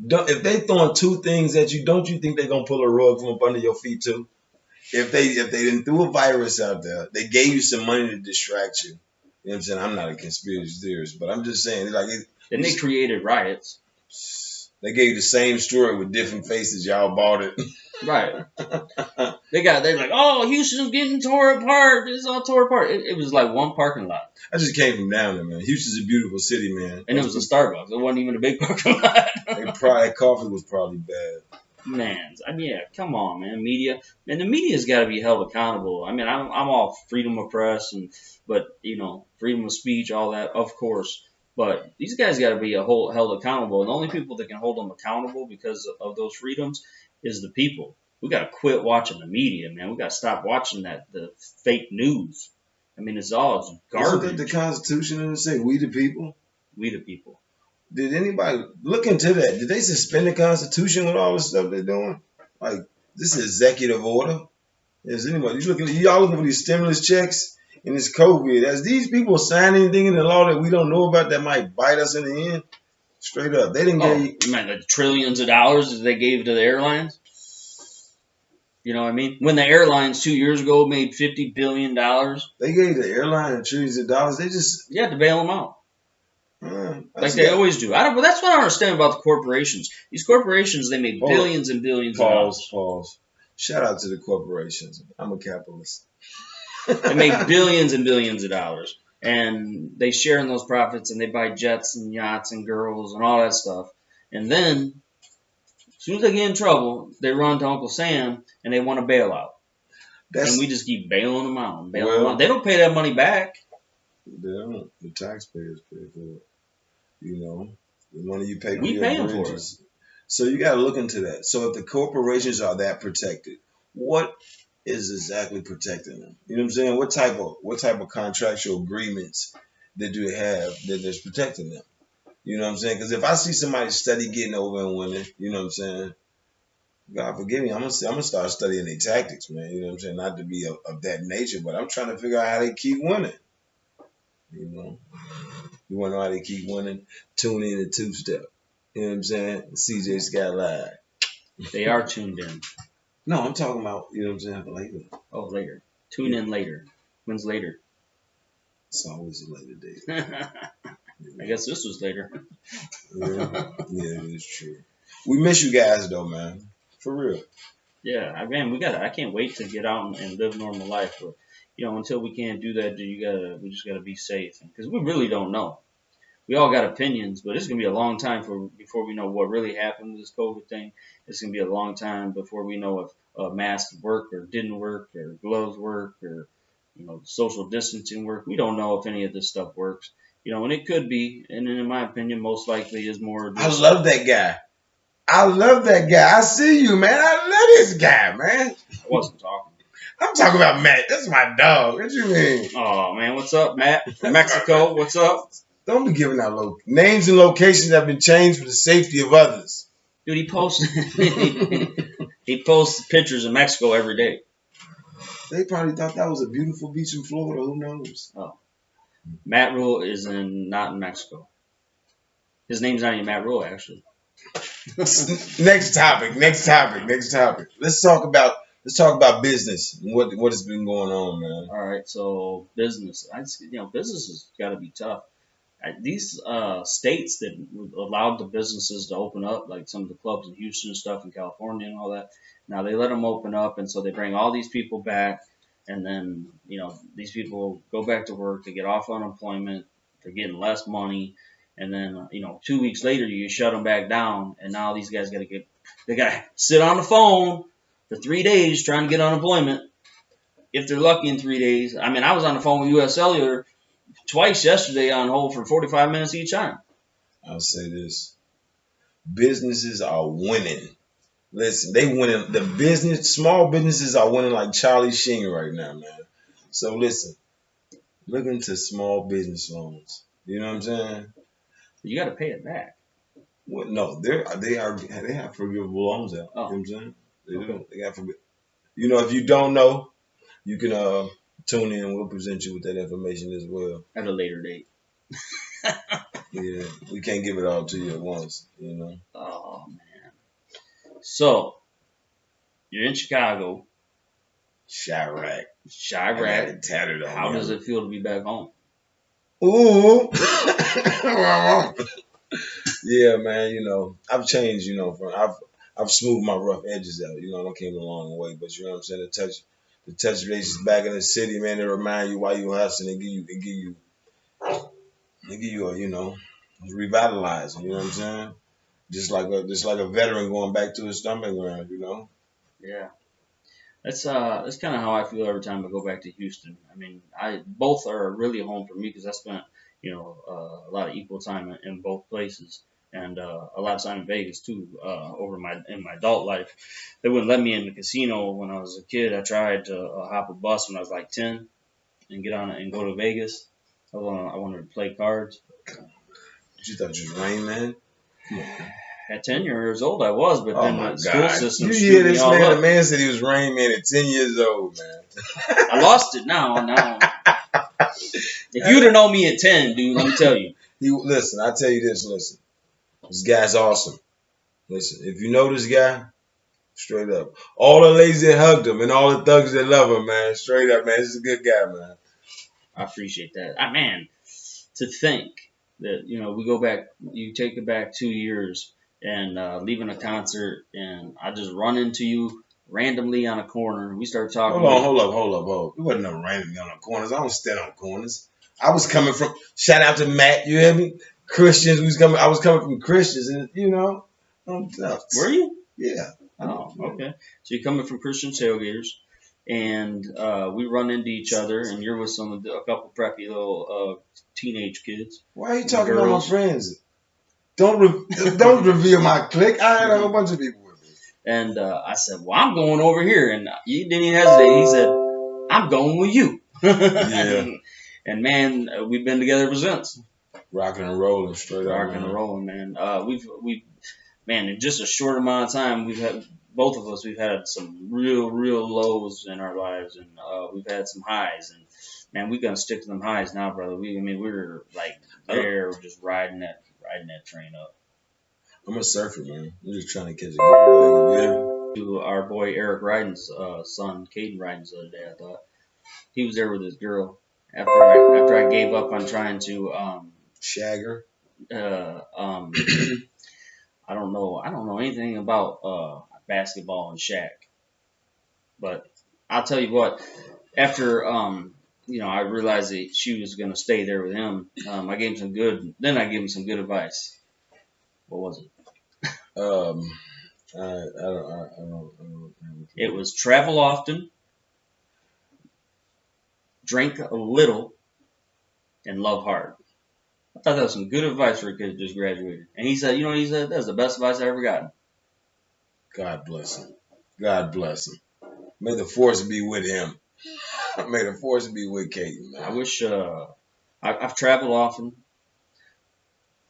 S1: If they throwing 2 things at you, don't you think they're going to pull a rug from up under your feet too? If they didn't threw a virus out there, they gave you some money to distract you. You know what I'm saying? I'm not a conspiracy theorist, but I'm just saying.
S2: And they created riots.
S1: They gave the same story with different faces. Y'all bought it.
S2: Right. They're like, oh, Houston's getting tore apart. It's all tore apart. It was like one parking lot.
S1: I just came from down there, man. Houston's a beautiful city, man.
S2: And it was a Starbucks. It wasn't even a big parking lot.
S1: That coffee was probably bad.
S2: Man, I mean, yeah, come on, man. Media, and the media's got to be held accountable. I mean, I'm all freedom of press, but freedom of speech, all that, of course. But these guys got to be held accountable, and the only people that can hold them accountable because of those freedoms is the people. We got to quit watching the media, man. We got to stop watching the fake news. I mean, it's all garbage.
S1: Isn't that the Constitution doesn't say we the people?
S2: We the people.
S1: Did anybody look into that? Did they suspend the Constitution with all the stuff they're doing? Like, this is executive order. Is anybody y'all looking for these stimulus checks and this COVID? Has these people signed anything in the law that we don't know about that might bite us in the end? Straight up, they didn't get.
S2: You mean the trillions of dollars that they gave to the airlines? You know what I mean? When the airlines 2 years ago made $50 billion,
S1: they gave the airline trillions of dollars. They just
S2: you had to bail them out. Like they always do. That's what I don't understand about the corporations. These corporations, they make billions and billions of dollars.
S1: Pause. Shout out to the corporations. I'm a capitalist.
S2: They make billions and billions of dollars. And they share in those profits, and they buy jets and yachts and girls and all that stuff. And then, as soon as they get in trouble, they run to Uncle Sam, and they want a bailout. And we just keep bailing them out. They don't pay that money back.
S1: They don't. The taxpayers pay for it. You know, the money you pay for
S2: your
S1: bridges. So you got to look into that. So if the corporations are that protected, what is exactly protecting them? You know what I'm saying? What type of contractual agreements that do they have that's protecting them? You know what I'm saying? Because if I see somebody steady getting over and winning, you know what I'm saying? God forgive me, I'm gonna start studying their tactics, man. You know what I'm saying? Not to be of that nature, but I'm trying to figure out how they keep winning. You know. You want to know how they keep winning? Tune in to 2-step. You know what I'm saying? CJ Scott Live.
S2: They are tuned in.
S1: No, I'm talking about, you know what I'm saying, later.
S2: Oh, later. Tune in later. When's later?
S1: It's always a later date.
S2: I guess this was later.
S1: Yeah, it is true. We miss you guys, though, man. For real.
S2: Yeah, man, I can't wait to get out and live normal life. But, you know, until we can't do that, we just gotta be safe, because we really don't know. We all got opinions, but it's gonna be a long time before we know what really happened with this COVID thing. It's gonna be a long time before we know if a mask worked or didn't work, or gloves work, or social distancing work. We don't know if any of this stuff works. And it could be, and in my opinion, most likely is more.
S1: I love that guy. I see you, man. I love this guy, man.
S2: I wasn't talking.
S1: I'm talking about Matt. That's my dog. What you mean?
S2: Oh, man. What's up, Matt? From Mexico. What's up?
S1: Don't be giving out names and locations have been changed for the safety of others.
S2: Dude, he posts he posts pictures of Mexico every day.
S1: They probably thought that was a beautiful beach in Florida. Who knows?
S2: Oh. Matt Rule is not in Mexico. His name's not even Matt Rule, actually.
S1: Next topic. Let's talk about business and what has been going on, man.
S2: All right, so business. Business has got to be tough. These states that allowed the businesses to open up, like some of the clubs in Houston and stuff in California and all that, now they let them open up, and so they bring all these people back, and then these people go back to work, they get off unemployment, they're getting less money, and then 2 weeks later you shut them back down, and now these guys got to sit on the phone for 3 days trying to get unemployment. If they're lucky in 3 days. I mean, I was on the phone with U.S. Cellular twice yesterday on hold for 45 minutes each time.
S1: I'll say this. Businesses are winning. Listen, they winning. Small businesses are winning like Charlie Sheen right now, man. So listen, look into small business loans. You know what I'm saying?
S2: You got to pay it back.
S1: Well, no, they have forgivable loans out.
S2: Oh.
S1: You know what I'm saying? They do. They got forgivable. If you don't know, you can tune in and we'll present you with that information as well.
S2: At a later date.
S1: Yeah, we can't give it all to you at once,
S2: Oh, man. So, you're in Chicago.
S1: Chirac.
S2: Tattered on. How does it feel to be back home?
S1: Ooh. Yeah, man, I've changed, I've smoothed my rough edges out. I came a long way, but you know what I'm saying? The touch bases back in the city, man, they remind you why you hustling and give you a, revitalizing, you know what I'm saying? Just like a veteran going back to his stomping ground,
S2: Yeah. That's kind of how I feel every time I go back to Houston. I mean, both are really home for me because I spent a lot of equal time in both places. And a lot of time in Vegas too. In my adult life, they wouldn't let me in the casino when I was a kid. I tried to hop a bus when I was like 10 and get on it and go to Vegas. I wanted to play cards.
S1: You thought you was Rain Man? Come on.
S2: At 10 years old, I was, but then the school system
S1: you
S2: screwed
S1: hear
S2: me
S1: this
S2: all
S1: man?
S2: up.
S1: The man said he was Rain Man at 10 years old, man.
S2: I lost it now. If you'd have known me at 10, dude, let me tell you.
S1: Listen, I tell you this. Listen, this guy's awesome. Listen, if you know this guy, straight up, all the ladies that hugged him and all the thugs that love him, man, straight up, man, this is a good guy, man.
S2: I appreciate that. Man, to think that we go back, you take it back 2 years and leaving a concert, and I just run into you randomly on a corner. We start talking.
S1: Hold up. It wasn't no randomly on the corners. I don't stand on corners. I was coming from. Shout out to Matt. You hear me? Christians. I was coming from Christians, and
S2: Were you?
S1: Yeah.
S2: Oh, okay. So you're coming from Christian tailgaters, and we run into each other, and you're with a couple preppy little teenage kids.
S1: Why are you talking about my friends? Don't reveal my clique. I had a whole bunch of people with me.
S2: And I said, well, I'm going over here. And he didn't even hesitate. He said, I'm going with you.
S1: Yeah.
S2: And man, we've been together ever since.
S1: Rocking and rolling, straight up.
S2: Rocking and rolling, man. Man, in just a short amount of time, both of us, we've had some real lows in our lives, and we've had some highs. And man, we're gonna stick to them highs now, brother. We're like there, just riding that train up.
S1: I'm a surfer, man. I'm just trying to catch a good wave.
S2: To our boy Eric Ryden's son, Caden Ryden's, the other day, I thought he was there with his girl. After I gave up on trying to
S1: shag her.
S2: I don't know anything about basketball and Shaq, but I'll tell you what. After I realized that she was gonna stay there with him, I gave him some good advice. What was it?
S1: I don't.
S2: It was travel often, drink a little, and love hard. I thought that was some good advice for a kid that just graduated. And he said, that's the best advice I ever gotten.
S1: God bless him. God bless him. May the force be with him. May the force be with Caden, man.
S2: I wish I've traveled often.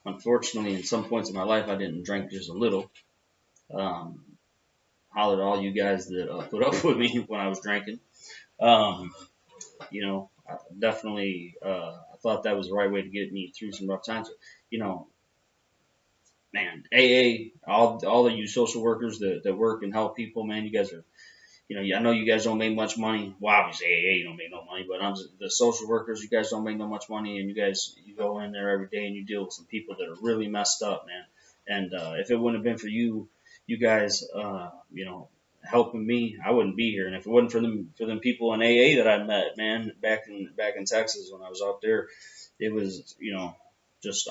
S2: Unfortunately, in some points in my life, I didn't drink just a little. Holler at all you guys that put up with me when I was drinking. Definitely, I thought that was the right way to get me through some rough times. Man, AA, all of you social workers that work and help people, man, you guys are, I know you guys don't make much money. Well, obviously AA, you don't make no money, but the social workers, you guys don't make no much money, and you go in there every day and you deal with some people that are really messed up, man. And if it wouldn't have been for you guys, helping me, I wouldn't be here. And if it wasn't for them people in AA that I met, man, back in Texas when I was out there, it was, just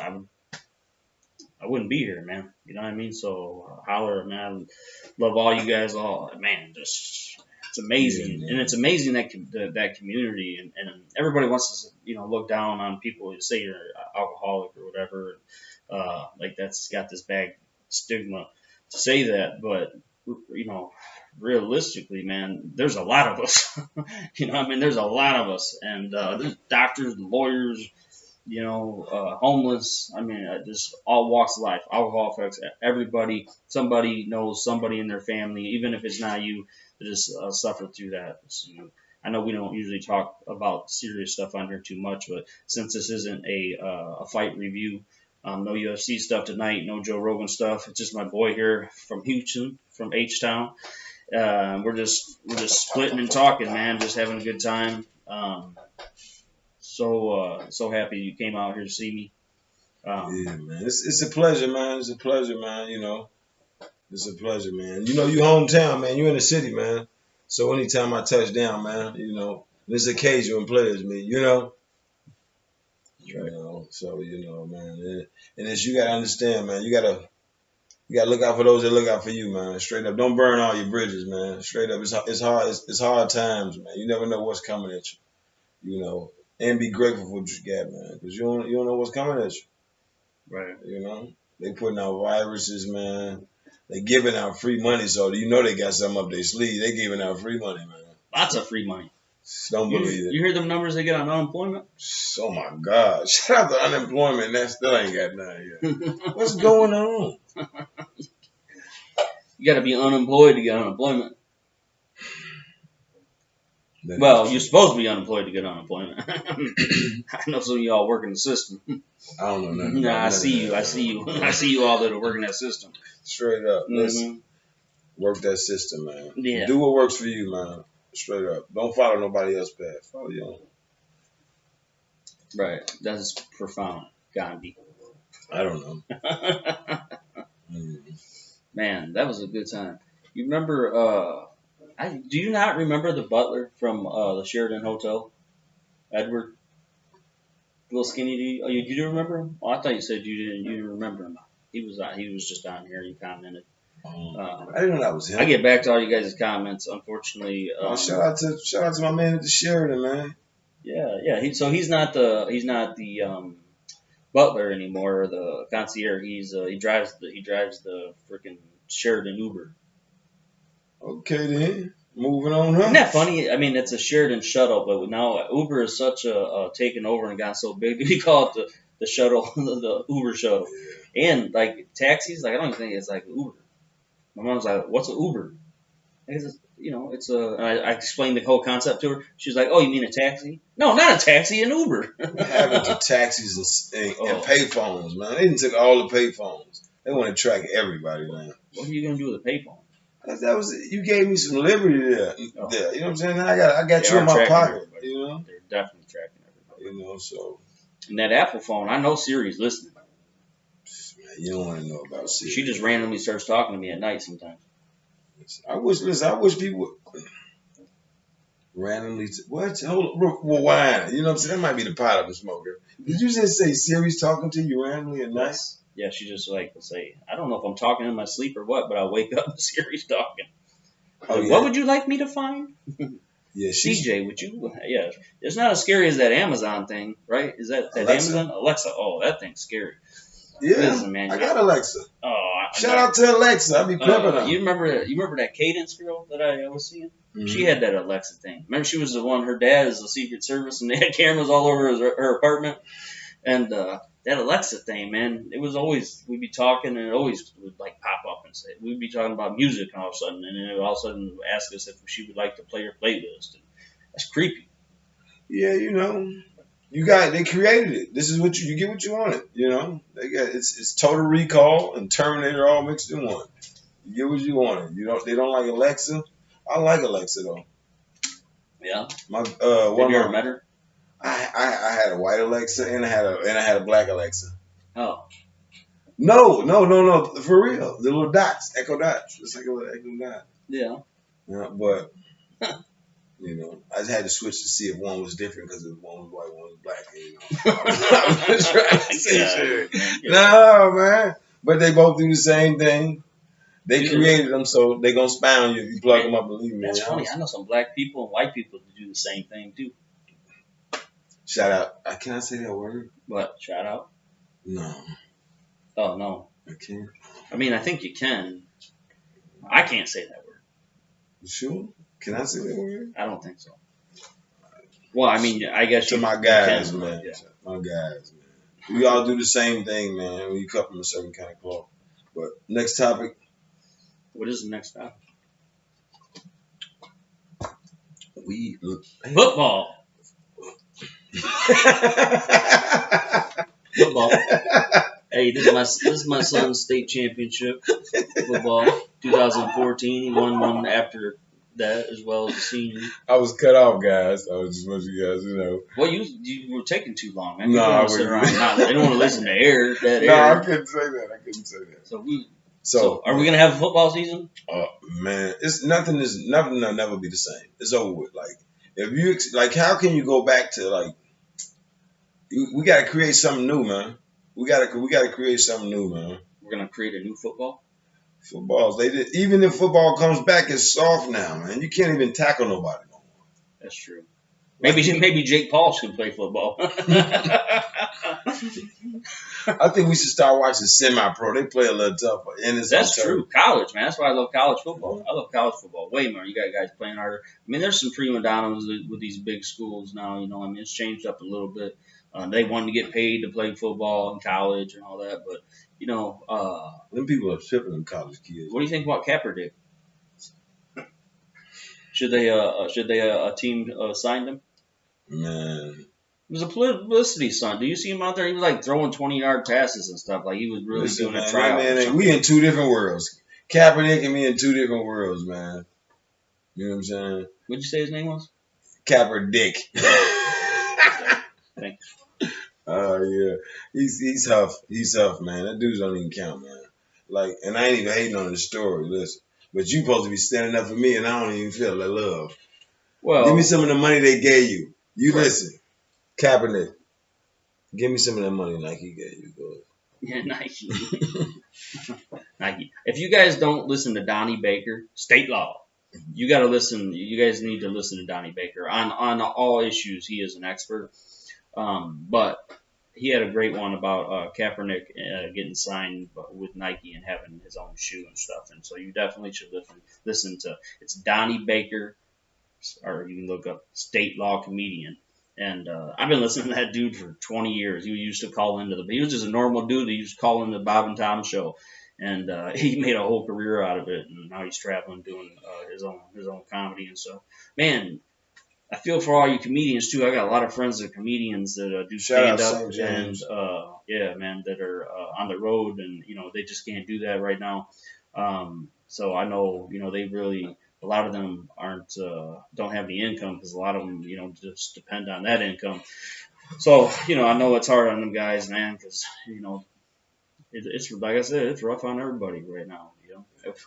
S2: I wouldn't be here, man. You know what I mean? So holler, man. Love all you guys, all, man. Just it's amazing, and it's amazing that community, and everybody wants to look down on people who say you're alcoholic or whatever. Like that's got this bad stigma to say that, but realistically, man, there's a lot of us. There's a lot of us, and there's doctors, lawyers, homeless. Just all walks of life. Alcohol affects everybody. Somebody knows somebody in their family, even if it's not you, that just suffer through that. So, I know we don't usually talk about serious stuff on here too much, but since this isn't a fight review, no UFC stuff tonight, no Joe Rogan stuff. It's just my boy here from Houston, from H-Town. We're just splitting and talking, man. Just having a good time. So happy you came out here to see me.
S1: Yeah, man. It's a pleasure, man. It's a pleasure, man. It's a pleasure, man. You hometown, man. You in the city, man. So anytime I touch down, man, this occasion when players meet, So man, and as you gotta understand, man, you gotta look out for those that look out for you, man. Straight up, don't burn all your bridges, man. Straight up, it's hard times, man. You never know what's coming at you. and be grateful for what you got, man. Because you don't know what's coming at you.
S2: Right.
S1: You know, they putting out viruses, man. They giving out free money, so you know they got something up their sleeve. They giving out free money, man.
S2: Lots of free money.
S1: Don't believe it.
S2: You hear them numbers they get on unemployment?
S1: Oh my God! Shout out to unemployment. That still ain't got none yet. What's going on?
S2: You got to be unemployed to get unemployment. Well, you're supposed to be unemployed to get unemployment. I know some of y'all work in the system.
S1: I don't know nothing.
S2: Nah, I see you. I see you all that are working that system.
S1: Straight up. Listen, work that system, man.
S2: Yeah.
S1: Do what works for you, man. Straight up. Don't follow nobody else's path. Follow your own.
S2: Right. That's profound, Gandhi.
S1: I don't know.
S2: Man, that was a good time. You remember? Do you not remember the butler from the Sheraton Hotel, Edward? Little skinny dude. Oh, you do remember him? Oh, I thought you said you didn't. You didn't remember him. He was just down here. You commented.
S1: I didn't know that was him.
S2: I get back to all you guys' comments. Unfortunately,
S1: shout out to my man at the Sheraton, man.
S2: Yeah. He's not the butler anymore, or the concierge. He drives the freaking Sheraton Uber.
S1: Okay then, moving on. Huh?
S2: Isn't that funny? I mean, it's a Sheraton shuttle, but now Uber is such a taken over and gotten so big. We call it the shuttle, the Uber shuttle, and like taxis. Like I don't even think it's like Uber. My mom's like, "What's an Uber?" It's I explained the whole concept to her. She was like, "Oh, you mean a taxi?" No, not a taxi, an Uber.
S1: What happened to taxis and payphones, man? They done took all the payphones. They want to track everybody, man.
S2: What are you gonna do with a payphone?
S1: That was you gave me some liberty there. You know what I'm saying? I got you in my pocket.
S2: Everybody.
S1: You know,
S2: they're definitely tracking everybody.
S1: You know, so. And
S2: that Apple phone, I know Siri's listening.
S1: Man, you don't want to know about Siri.
S2: She just randomly starts talking to me at night sometimes.
S1: I wish people would randomly. What? Rewind. You know what I'm saying? That might be the pot of the smoker. Did you just say Siri's talking to you randomly at night?
S2: Yeah, she just will say, I don't know if I'm talking in my sleep or what, but I wake up and Siri's talking. What would you like me to find?
S1: Yeah,
S2: CJ, would you? Yeah, it's not as scary as that Amazon thing, right? Is that
S1: Alexa.
S2: Amazon? Alexa. Oh, that thing's scary.
S1: Yeah,
S2: listen, man,
S1: I got Alexa.
S2: Oh,
S1: shout out to Alexa. I be prepping her.
S2: You remember that Cadence girl that I was seeing? Mm-hmm. She had that Alexa thing. Remember, she was the one. Her dad is the Secret Service, and they had cameras all over her apartment. And that Alexa thing, man, it was always, we'd be talking, and it always would like pop up and say, we'd be talking about music, and all of a sudden, and then it would all of a sudden ask us if she would like to play her playlist. And that's creepy.
S1: Yeah, you know. They created it. This is what you get what you wanted. You know, they got it's Total Recall and Terminator all mixed in one. You get what you wanted. They don't like Alexa. I like Alexa though.
S2: Yeah.
S1: Have
S2: you ever met her?
S1: I had a white Alexa and I had a black Alexa.
S2: Oh.
S1: No. For real, the little dots, Echo Dots. It's like a little Echo Dot.
S2: Yeah.
S1: Yeah, but. You know, I just had to switch to see if one was different because one was white, one was black. You know, I was trying to see shit. No, man. But they both do the same thing. They created them, so they gonna spy on you if you plug them up and leave them.
S2: That's funny. I know some black people and white people that do the same thing too.
S1: Shout out. Can I say that word?
S2: What? Shout out?
S1: No.
S2: Oh no.
S1: I can't.
S2: I mean, I think you can. I can't say that word.
S1: You sure? Can I say that word?
S2: I don't think so. Well, I mean, I guess
S1: to my guys, man. Yeah. My guys, man. We all do the same thing, man. We cut from a certain kind of cloth. But next topic.
S2: What is the next topic? Football. Football. Hey, this is my son's state championship football, 2014. He won one after that as well as the senior.
S1: I was cut off, guys. I was just want you guys to know.
S2: Well, you were taking too long, man.
S1: No, I
S2: sit around. They don't want to listen to air.
S1: No, I couldn't say that.
S2: So are we gonna have a football season?
S1: Man, nothing will never be the same. It's over with. Like if you how can you go back to like? We got to create something new, man. We got to create something new, man.
S2: We're gonna create a new football.
S1: Footballs. Even if football comes back, it's soft now, man. You can't even tackle nobody no more.
S2: That's true. Maybe Jake Paul should play football.
S1: I think we should start watching semi-pro. They play a little tougher. And
S2: that's true. College, man. That's why I love college football. I love college football way more. You got guys playing harder. I mean, there's some prima donnas with these big schools now. You know, I mean, it's changed up a little bit. They want to get paid to play football in college and all that, but you know,
S1: them people are tripping in college kids.
S2: What do you think about Kaepernick? Should they a team sign him?
S1: Man.
S2: It was a publicity stunt. Do you see him out there? He was like throwing 20-yard passes and stuff. Like he was really doing a tryout.
S1: Man, we in two different worlds. Kaepernick and me in two different worlds, man. You know what I'm saying?
S2: What'd you say his name was?
S1: Kaepernick.
S2: Thanks.
S1: Yeah. He's tough. He's tough, man. That dude don't even count, man. Like, and I ain't even hating on his story. Listen. But you supposed to be standing up for me, and I don't even feel that love.
S2: Well,
S1: give me some of the money they gave you. You listen, Kaepernick. Give me some of that money Nike gave you. Go ahead.
S2: Yeah, Nike. Nike. If you guys don't listen to Donnie Baker, state law. You got to listen. You guys need to listen to Donnie Baker on all issues. He is an expert. But he had a great one about Kaepernick getting signed with Nike and having his own shoe and stuff. And so you definitely should listen to. It's Donnie Baker, or you can look up State Law Comedian. And I've been listening to that dude for 20 years. He used to call into he was just a normal dude. He used to call into the Bob and Tom show. And he made a whole career out of it. And now he's traveling doing his own comedy and stuff. Man, I feel for all you comedians too. I got a lot of friends that are comedians that do stand up and yeah, man, that are on the road, and you know they just can't do that right now. So I know they really, a lot of them aren't don't have the income, because a lot of them just depend on that income. So I know it's hard on them guys, man, because it's like I said, it's rough on everybody right now.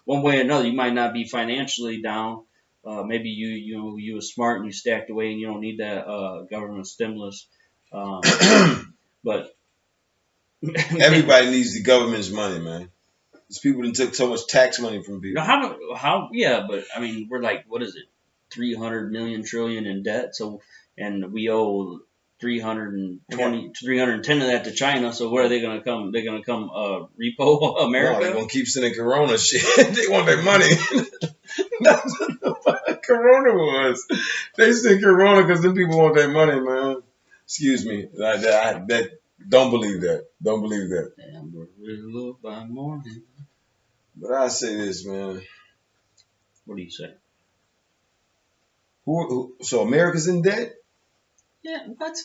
S2: One way or another, you might not be financially down. Maybe you were smart and you stacked away and you don't need that government stimulus. But
S1: everybody needs the government's money, man. These people that took so much tax money from people.
S2: How? Yeah, but I mean, we're like, what is it, 300 million trillion in debt? So, and we owe 310 of that to China. So where are they going to come? They're going to come repo America?
S1: No, they're going to keep sending Corona shit. They want their money. That's what Corona was. They sent Corona because them people want their money, man. Excuse me. Don't believe that. Don't believe that.
S2: Amarillo by morning.
S1: But I say this, man.
S2: What do you say?
S1: So America's in debt?
S2: Yeah, what?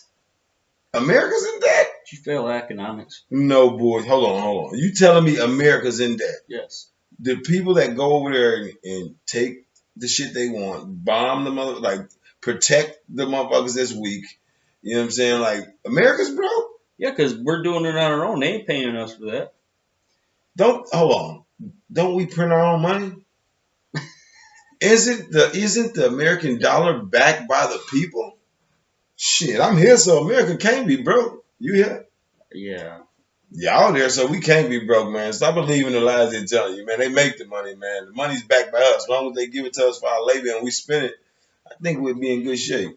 S1: America's in debt?
S2: Did you fail economics?
S1: No, boy. Hold on. You telling me America's in debt?
S2: Yes.
S1: The people that go over there and take the shit they want, bomb the mother, like protect the motherfuckers that's weak. You know what I'm saying? Like, America's broke?
S2: Yeah, because we're doing it on our own. They ain't paying us for that.
S1: Hold on. Don't we print our own money? Isn't the American dollar backed by the people? Shit, I'm here, so America can't be broke. You here?
S2: Yeah.
S1: Y'all there, so we can't be broke, man. Stop believing the lies they're telling you, man. They make the money, man. The money's backed by us. As long as they give it to us for our labor and we spend it, I think we'd be in good shape.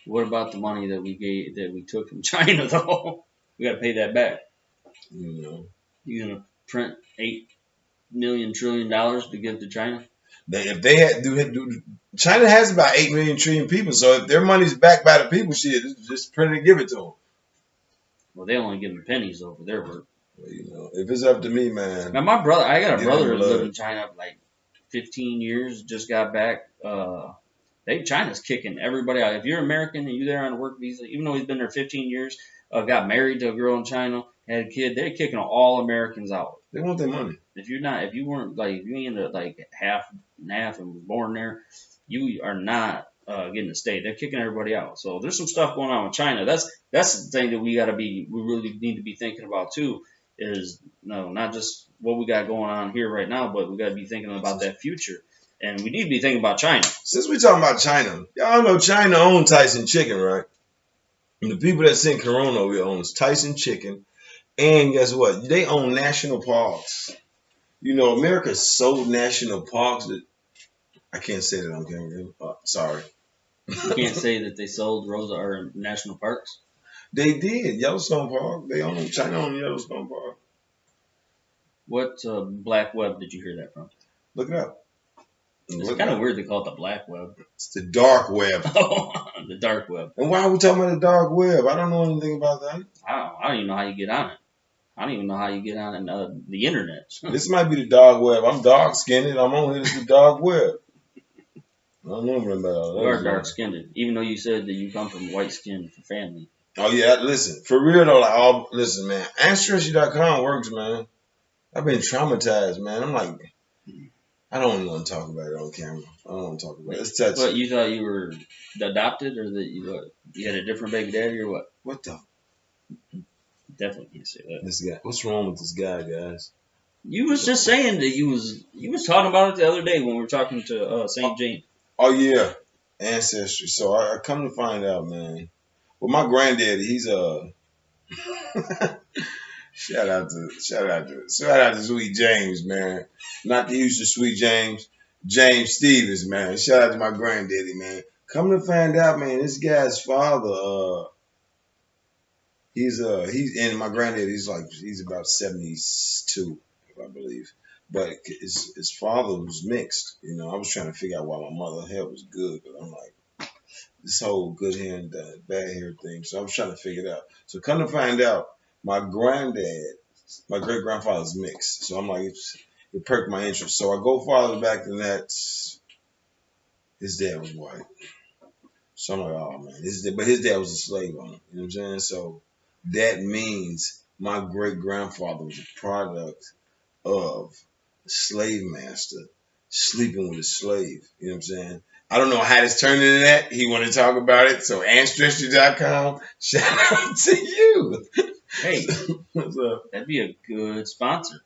S2: What about the money that we took from China, though? We got to pay that back. You're gonna print $8 trillion to give to China?
S1: If they had China has about 8 million trillion people, so if their money's backed by the people, shit, just print it and give it to them.
S2: Well, they only give them pennies over their work.
S1: Well, if it's up to me, man.
S2: Now, I got a brother who lived in China for like 15 years, just got back. China's kicking everybody out. If you're American and you're there on a work visa, even though he's been there 15 years, got married to a girl in China, had a kid, they're kicking all Americans out.
S1: They want their money.
S2: If you ain't like half and half and was born there, you are not getting to stay. They're kicking everybody out. So there's some stuff going on with China. That's the thing that we really need to be thinking about too. Is not just what we got going on here right now, but we got to be thinking about that future. And we need to be thinking about China.
S1: Since we're talking about China, y'all know China owns Tyson Chicken, right? And the people that sent Corona over here owns Tyson Chicken. And guess what? They own national parks. America sold national parks that I can't say that on camera. Sorry.
S2: You can't say that they sold Rosa or national parks.
S1: They did. Yellowstone Park. They own China on Yellowstone Park.
S2: What black web did you hear that from?
S1: Look it up.
S2: It's kind of weird they call it the black web.
S1: It's the dark web.
S2: Oh, the dark web.
S1: And why are we talking about the dark web? I don't know anything about that.
S2: I don't even know how you get on it. I don't even know how you get on the internet.
S1: This might be the dark web. I'm dark skinned. I'm on here. It's the dark web. I don't know about all that.
S2: You are dark skinned, even though you said that you come from white skin for family.
S1: Oh yeah, listen. For real though, like listen, man. Ancestry.com works, man. I've been traumatized, man. I'm like, I don't want to talk about it on camera. I don't want to talk about it. It's touchy.
S2: What, you thought you were adopted, or that you had a different baby daddy, or what?
S1: What the?
S2: Definitely can't say that.
S1: This guy. What's wrong with this guy, guys?
S2: You was just saying that you was talking about it the other day when we were talking to St. James.
S1: Oh yeah, ancestry. So I come to find out, man. Well, my granddaddy, he's shout out to Sweet James, man. Not the Houston Sweet James Stevens, man. Shout out to my granddaddy, man. Come to find out, man, this guy's father, and my granddaddy, he's about 72, I believe. But his father was mixed. You know, I was trying to figure out why my mother's hair was good, but I'm like, this whole good hair and bad hair thing. So I was trying to figure it out. So come to find out, my great grandfather's mixed. So I'm like, it perked my interest. So I go farther back than that. His dad was white. So I'm like, oh man, but his dad was a slave owner. You know what I'm saying? So that means my great grandfather was a product of a slave master sleeping with a slave. You know what I'm saying? I don't know how this turned into that. He wanted to talk about it. So Ancestry.com, shout out to you.
S2: Hey,
S1: what's up?
S2: That'd be a good sponsor.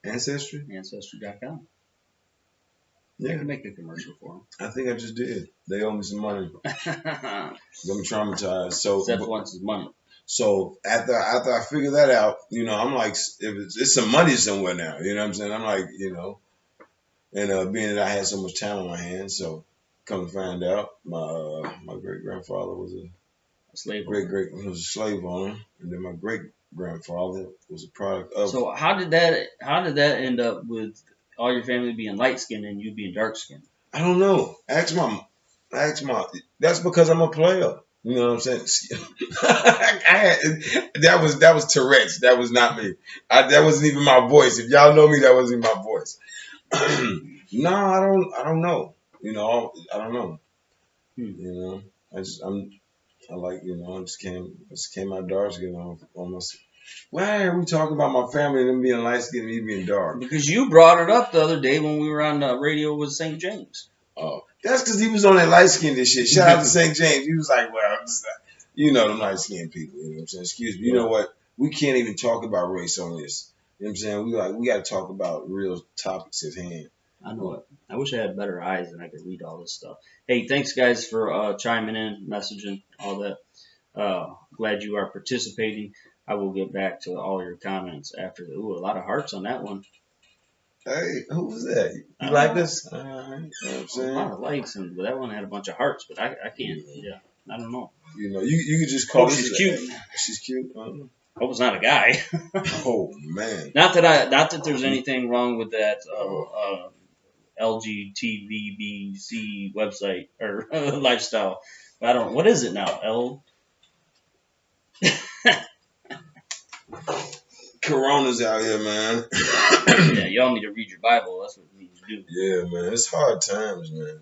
S1: Ancestry?
S2: Ancestry.com.
S1: Yeah.
S2: You can make a commercial for them.
S1: I think I just did. They owe me some money. I'm traumatized. So
S2: Seth wants his money.
S1: So after I figure that out, you know, I'm like, if it's some money somewhere now. You know what I'm saying? I'm like, you know, and being that I had so much time on my hands, so come to find out, my great grandfather was a
S2: slave
S1: was a slave owner, and then my great grandfather was a product of.
S2: So how did that end up with all your family being light skinned and you being dark skinned?
S1: I don't know. Ask my. That's because I'm a player. You know what I'm saying? That was Tourette's. That was not me. That wasn't even my voice. If y'all know me, that wasn't my voice. No, I don't know. You know, I don't know. You know, I just came out dark skin on myself. Why are we talking about my family and them being light skinned and me being dark?
S2: Because you brought it up the other day when we were on the radio with St. James.
S1: Oh, that's because he was on that light skinned and shit. Shout out to St. James. He was like, well, you know them light skinned people. You know what I'm saying? Excuse me. You know what? We can't even talk about race on this. You know what I'm saying? We got to talk about real topics at hand.
S2: I know it. I wish I had better eyes and I could read all this stuff. Hey, thanks guys for chiming in, messaging, all that. Glad you are participating. I will get back to all your comments after a lot of hearts on that one.
S1: Hey, who was that? You like this? You know what I'm saying?
S2: A lot of likes, and that one had a bunch of hearts, but I can't. Yeah, I don't know.
S1: You know, you could just call.
S2: She's cute.
S1: She's cute. I don't know.
S2: Hope it's not a guy.
S1: Oh man.
S2: Not that there's anything wrong with that LGTVBC website or lifestyle. I don't. What is it now?
S1: Corona's out here, man.
S2: Yeah, y'all need to read your Bible. That's what we need to do.
S1: Yeah, man. It's hard times, man.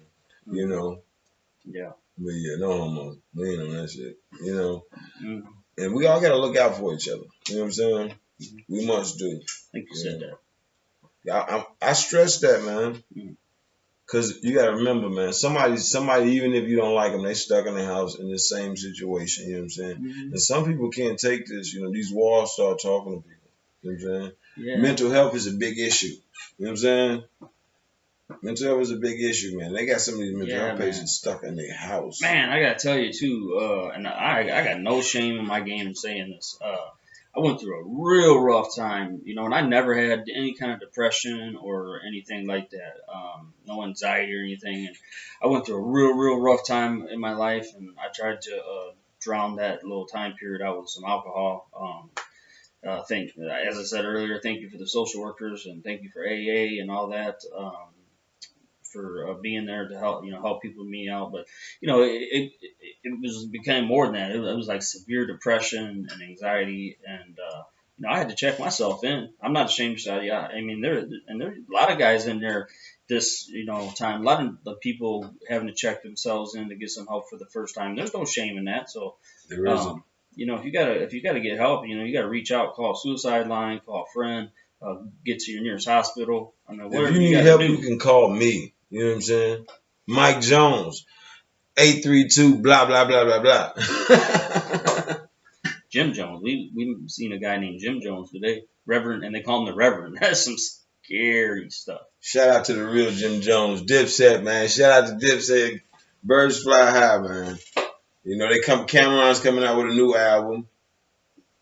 S1: You know.
S2: Yeah.
S1: But yeah, no homo. We ain't on that shit. You know. And we all gotta look out for each other. You know what I'm saying? We must do.
S2: I think you said that.
S1: Yeah, I stress that, man. Cause you gotta remember, man. Somebody, even if you don't like them, they stuck in the house in the same situation. You know what I'm saying? And some people can't take this. You know, these walls start talking to people. You know what I'm saying?
S2: Yeah.
S1: Mental health is a big issue. You know what I'm saying? Mental health is a big issue, man. They got some of these mental health patients stuck in their house.
S2: Man, I gotta tell you too, and I got no shame in my game saying this. I went through a real rough time, you know, and I never had any kind of depression or anything like that, no anxiety or anything. And I went through a real rough time in my life, and I tried to drown that little time period out with some alcohol. As I said earlier, thank you for the social workers, and thank you for AA and all that. For being there to help people me out. But it became more than that. It was like severe depression and anxiety, and I had to check myself in. I'm not ashamed to say, yeah. I mean, there's a lot of guys in there this time. A lot of the people having to check themselves in to get some help for the first time. There's no shame in that. So
S1: there isn't.
S2: If you gotta get help, you gotta reach out, call a suicide line, call a friend, get to your nearest hospital. I mean, whatever
S1: if you need help, you can call me. You know what I'm saying? Mike Jones, 832 blah blah blah blah blah.
S2: Jim Jones. We've seen a guy named Jim Jones today, Reverend, and they call him the Reverend. That's some scary stuff. Shout
S1: out to the real Jim Jones, Dipset, man. Shout out to Dipset, Birds Fly High, man. Cameron's coming out with a new album.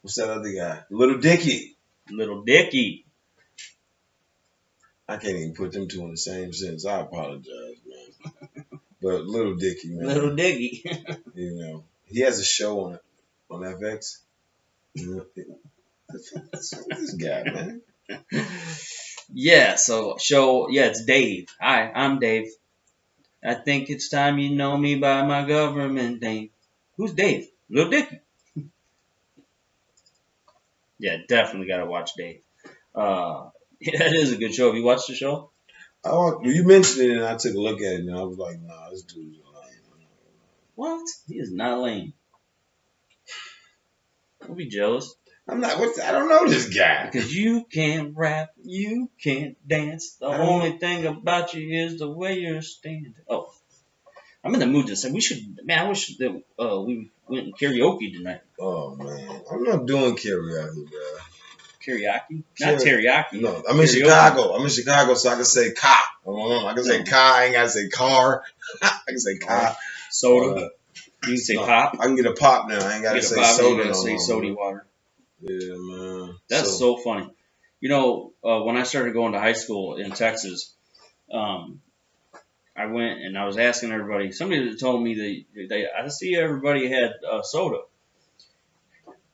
S1: What's that other guy? Little Dicky. I can't even put them two in the same sentence. I apologize, man. But Little Dicky, man.
S2: Little Dicky.
S1: He has a show on FX. This guy, man.
S2: Yeah, it's Dave. Hi, I'm Dave. I think it's time you know me by my government name. Who's Dave? Little Dicky. Yeah, definitely got to watch Dave. That is a good show. Have you watched the show?
S1: You mentioned it, and I took a look at it, and I was like, nah, this dude's lame.
S2: What? He is not lame. Don't be jealous.
S1: I'm not. I don't know this guy.
S2: Because you can't rap, you can't dance. The only thing about you is the way you're standing. Oh, I'm in the mood to say we should. Man, I wish that we went and karaoke tonight.
S1: Oh man, I'm not doing karaoke, bro.
S2: Karaoke? Not teriyaki.
S1: No, I'm in Chicago. So I can say car. I can say car. I ain't gotta say car. I can say car.
S2: Soda. You can say pop.
S1: I can get a pop now. I ain't gotta say soda.
S2: You say soda water.
S1: Yeah, man.
S2: That's so funny. When I started going to high school in Texas, I went and I was asking everybody. Somebody told me that I see everybody had soda.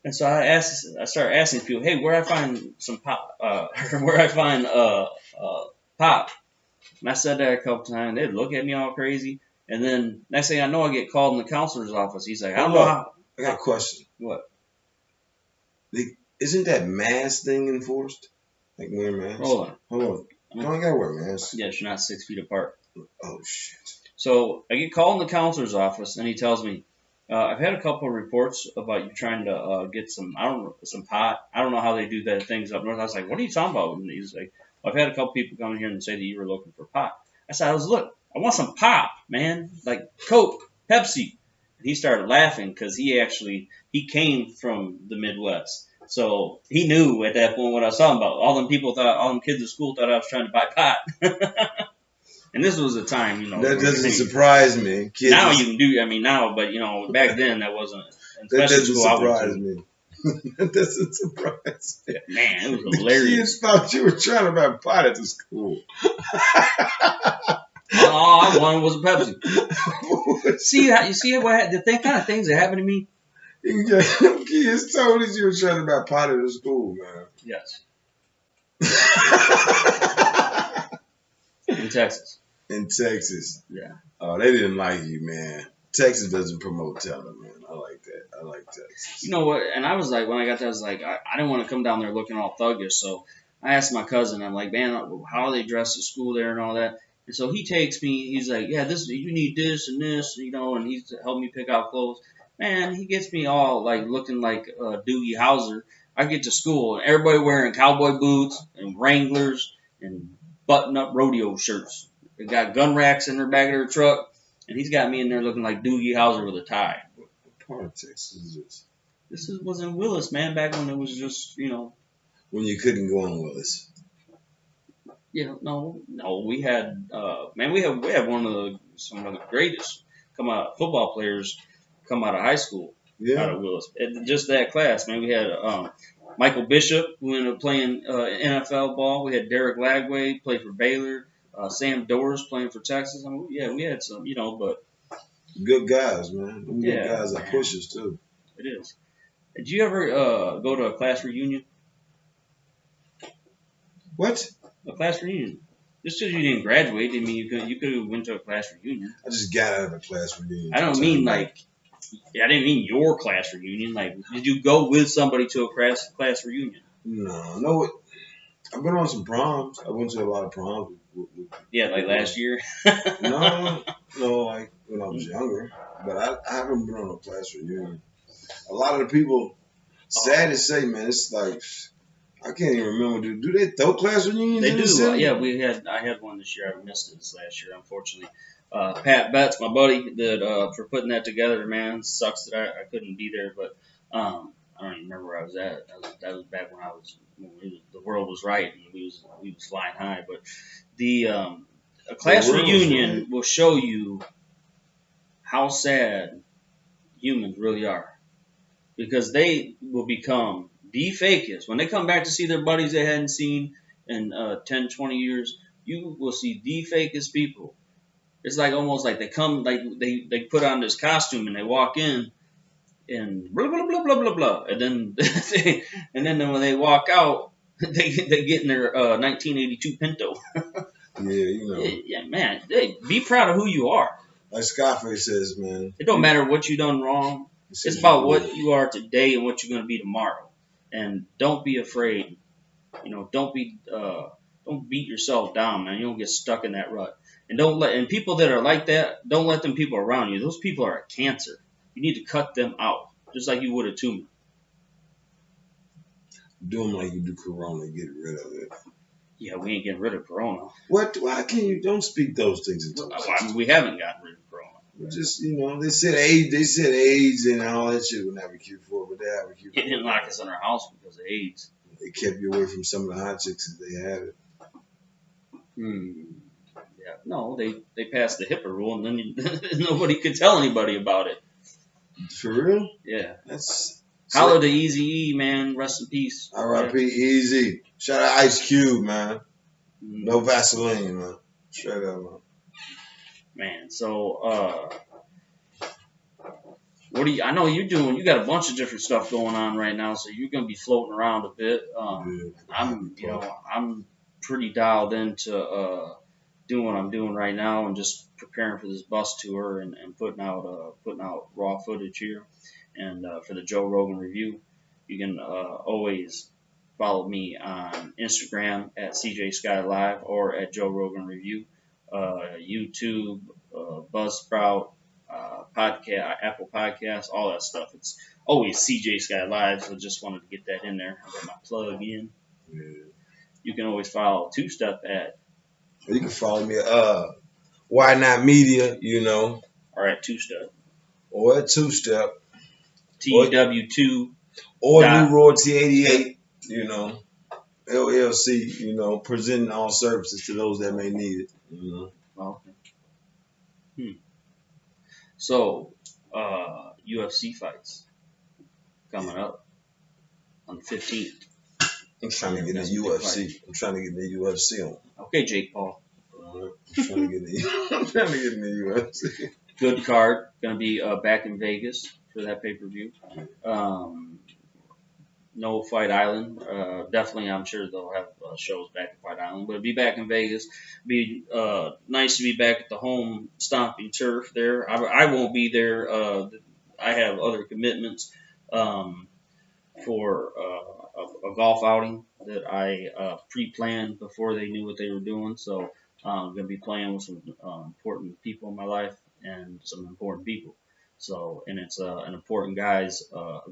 S2: And so I started asking people, hey, where I find some pop? Where I find pop? And I said that a couple times. They'd look at me all crazy. And then next thing I know, I get called in the counselor's office. He's like, I don't know how.
S1: I got a question.
S2: What?
S1: Isn't that mask thing enforced? Like wearing masks? Hold on. You don't gotta wear masks.
S2: Yes, you're not 6 feet apart.
S1: Oh, shit.
S2: So I get called in the counselor's office, and he tells me, I've had a couple of reports about you trying to get some pot. I don't know how they do that things up north. I was like, what are you talking about? And he's like, well, I've had a couple people come in here and say that you were looking for pot. I said, I want some pop, man, like Coke, Pepsi. And he started laughing because he came from the Midwest. So he knew at that point what I was talking about. All them kids at school thought I was trying to buy pot. And this was a time,
S1: that doesn't surprise me.
S2: Kids now you can do, but back then that wasn't.
S1: That doesn't surprise me. That doesn't surprise me.
S2: Man, it was hilarious.
S1: Kids thought you were trying to buy pot at the school.
S2: All I wanted was a Pepsi. See what the kind of things that happened to me.
S1: Kids told us you were trying to buy pot at the school, man.
S2: Yes. In Texas.
S1: Yeah. Oh, they didn't like you, man. Texas doesn't promote talent, man. I like that. I like Texas.
S2: You know what? And I was like, when I got there, I was like, I didn't want to come down there looking all thuggish. So I asked my cousin, I'm like, man, how are they dressed at school there and all that? And so he takes me, he's like, yeah, you need this and this, and he's helped me pick out clothes. Man, he gets me all like looking like Doogie Howser. I get to school and everybody wearing cowboy boots and Wranglers and button-up rodeo shirts. They got gun racks in their back of their truck, and he's got me in there looking like Doogie Howser with a tie.
S1: What part of Texas is this?
S2: This was in Willis, man, back when it was just,
S1: When you couldn't go on Willis.
S2: No, we had, we had some of the greatest football players come out of high school, out of Willis. Just that class, man. We had Michael Bishop, who ended up playing NFL ball. We had Derek Lagway, play for Baylor. Sam Doris playing for Texas. I mean, yeah, we had some, but
S1: good guys, man. Good guys
S2: man.
S1: are pushers too.
S2: It is. Did you ever go to a class reunion?
S1: What?
S2: A class reunion. Just because you didn't graduate didn't mean you could have went to a class reunion.
S1: I just got out of a class reunion.
S2: I don't mean I didn't mean your class reunion. Like, did you go with somebody to a class reunion?
S1: No. I've been on some proms. I went to a lot of proms.
S2: Yeah, like last year.
S1: No, like when I was younger. But I haven't been on a class reunion. A lot of the people, sad to say, man, it's like I can't even remember. Do they throw class reunions?
S2: They
S1: in
S2: do.
S1: The city?
S2: Yeah, I had one this year. I missed it this last year, unfortunately. Pat Betts, my buddy, that for putting that together, man. Sucks that I couldn't be there, but I don't even remember where I was at. That was back when the world was right and we was flying high. But a class reunion will show you how sad humans really are, because they will become the fakest. When they come back to see their buddies they hadn't seen in 10, 20 years, you will see the fakest people. It's like almost like they come, like they put on this costume and they walk in and blah blah blah blah blah blah, and then when they walk out, they get in their 1982 Pinto.
S1: Yeah,
S2: Yeah, man. Hey, be proud of who you are.
S1: Like Scarface says, man.
S2: It don't matter what you done wrong. It's about what you are today and what you're gonna be tomorrow. And don't be afraid. Don't beat yourself down, man. You don't get stuck in that rut. And people that are like that, don't let them people around you. Those people are a cancer. You need to cut them out, just like you would a tumor.
S1: Do them like you do Corona, get rid of it.
S2: Yeah, we ain't getting rid of Corona.
S1: What? Why can't you? Don't speak those things into
S2: existence. We haven't gotten rid of Corona.
S1: Just they said AIDS and all that shit would not be cured for, but they have a cure.
S2: It didn't lock us in our house because of AIDS.
S1: They kept you away from some of the hot chicks if they had it.
S2: Yeah. No, they passed the HIPAA rule, and then nobody could tell anybody about it.
S1: For real?
S2: Yeah.
S1: That's.
S2: Holla to Eazy-E, man. Rest in peace.
S1: R.I.P. Easy. Shout out Ice Cube, man. No Vaseline, man. Straight up, man.
S2: Man, so what do you? I know you're doing. You got a bunch of different stuff going on right now, so you're gonna be floating around a bit. I'm pretty dialed into doing what I'm doing right now and just preparing for this bus tour and putting out raw footage here. And for the Joe Rogan Review, you can always follow me on Instagram at CJ Sky Live or at Joe Rogan Review, YouTube, Buzzsprout, podcast, Apple Podcasts, all that stuff. It's always CJ Sky Live, so just wanted to get that in there. I got my plug in.
S1: Yeah.
S2: You can always follow tw2.step at.
S1: You can follow me at Why Not Media,
S2: or at tw2.step.
S1: Or at tw2.step.
S2: TW2.
S1: Or New Royalty 88, LLC, presenting all services to those that may need it,
S2: Okay. So, UFC fights coming up on the 15th.
S1: I'm trying to get in the UFC. I'm trying to get in the UFC on.
S2: Okay, Jake Paul.
S1: I'm trying to get in the UFC.
S2: Good card. Going to be back in Vegas for that pay-per-view. No Fight Island. Definitely, I'm sure they'll have shows back at Fight Island, but it'll be back in Vegas. Be nice to be back at the home stomping turf there. I won't be there. I have other commitments for a golf outing that I pre-planned before they knew what they were doing. So I'm going to be playing with some important people in my life and some important people. So, and it's an important guy's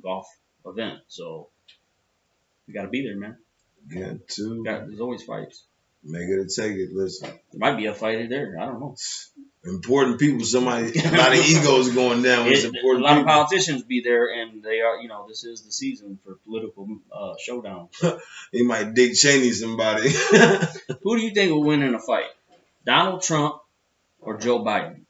S2: golf event. So you got to be there, man. There's always fights.
S1: Make it or take it. Listen.
S2: There might be a fight there. I don't know.
S1: Important people. A lot of egos going down.
S2: A lot of politicians be there, and they are. This is the season for political showdown.
S1: He might Dick Cheney somebody.
S2: Who do you think will win in a fight? Donald Trump or Joe Biden?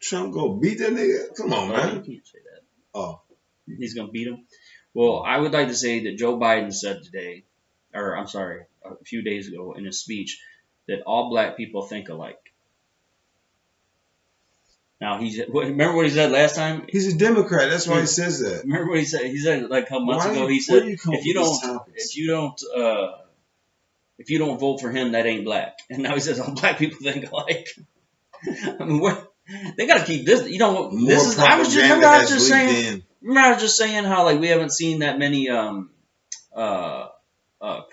S1: Trump go beat that nigga? Come on, man.
S2: You can't say that.
S1: Oh.
S2: He's going to beat him? Well, I would like to say that Joe Biden said today, or I'm sorry, a few days ago in his speech, that all black people think alike. Now, remember what he said last time?
S1: He's a Democrat. That's why he says that.
S2: Remember what he said? He said like a couple months ago. He said, if you don't vote for him, that ain't black. And now he says all black people think alike. I mean, they got to keep this. You know, this is. I was just saying how like we haven't seen that many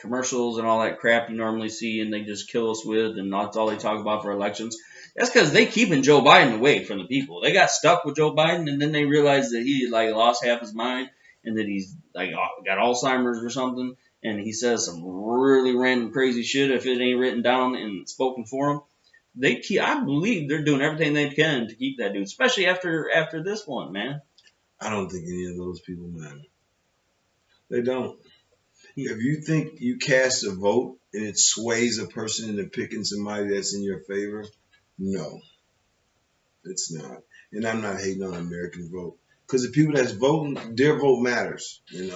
S2: commercials and all that crap you normally see, and they just kill us with, and that's all they talk about for elections. That's because they keeping Joe Biden away from the people. They got stuck with Joe Biden, and then they realized that he like lost half his mind, and that he's like got Alzheimer's or something, and he says some really random crazy shit if it ain't written down and spoken for him. I believe they're doing everything they can to keep that dude, especially after this one, man.
S1: I don't think any of those people matter. They don't. If you think you cast a vote and it sways a person into picking somebody that's in your favor, no, it's not. And I'm not hating on the American vote, because the people that's voting, their vote matters. And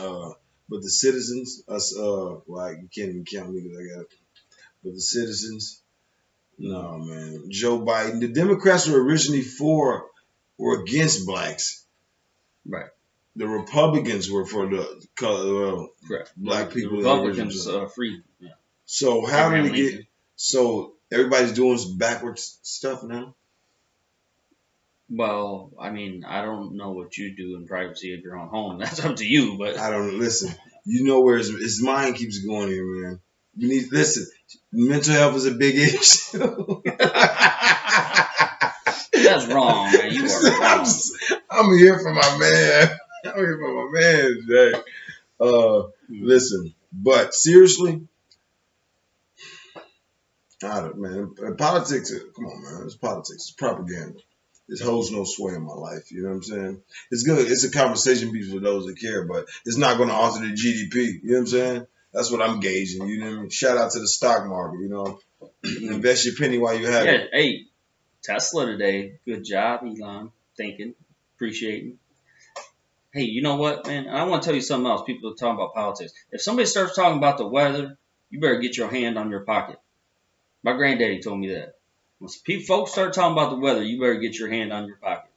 S1: but the citizens, us, well, you can't even count me because I got. But the citizens, no, man. Joe Biden. The Democrats were originally against blacks.
S2: Right.
S1: The Republicans were for the black people.
S2: The Republicans free. Yeah.
S1: So how do we get? So everybody's doing some backwards stuff now.
S2: Well, I mean, I don't know what you do in privacy of your own home. That's up to you. But
S1: I don't listen. You know where his mind keeps going here, man. You need listen. Mental health is a big issue.
S2: That's wrong, man. You are wrong.
S1: I'm here for my man. I'm here for my man, Jay. Listen, but seriously, man, politics. Come on, man. It's politics. It's propaganda. It holds no sway in my life. You know what I'm saying? It's good. It's a conversation piece for those that care, but it's not going to alter the GDP. You know what I'm saying? That's what I'm gauging. You know what I mean? Shout out to the stock market. You know, invest your penny while you have it.
S2: Hey, Tesla today. Good job, Elon. Thinking, appreciating. Hey, you know what, man? I want to tell you something else. People are talking about politics. If somebody starts talking about the weather, you better get your hand on your pocket. My granddaddy told me that. When folks start talking about the weather, you better get your hand on your pocket.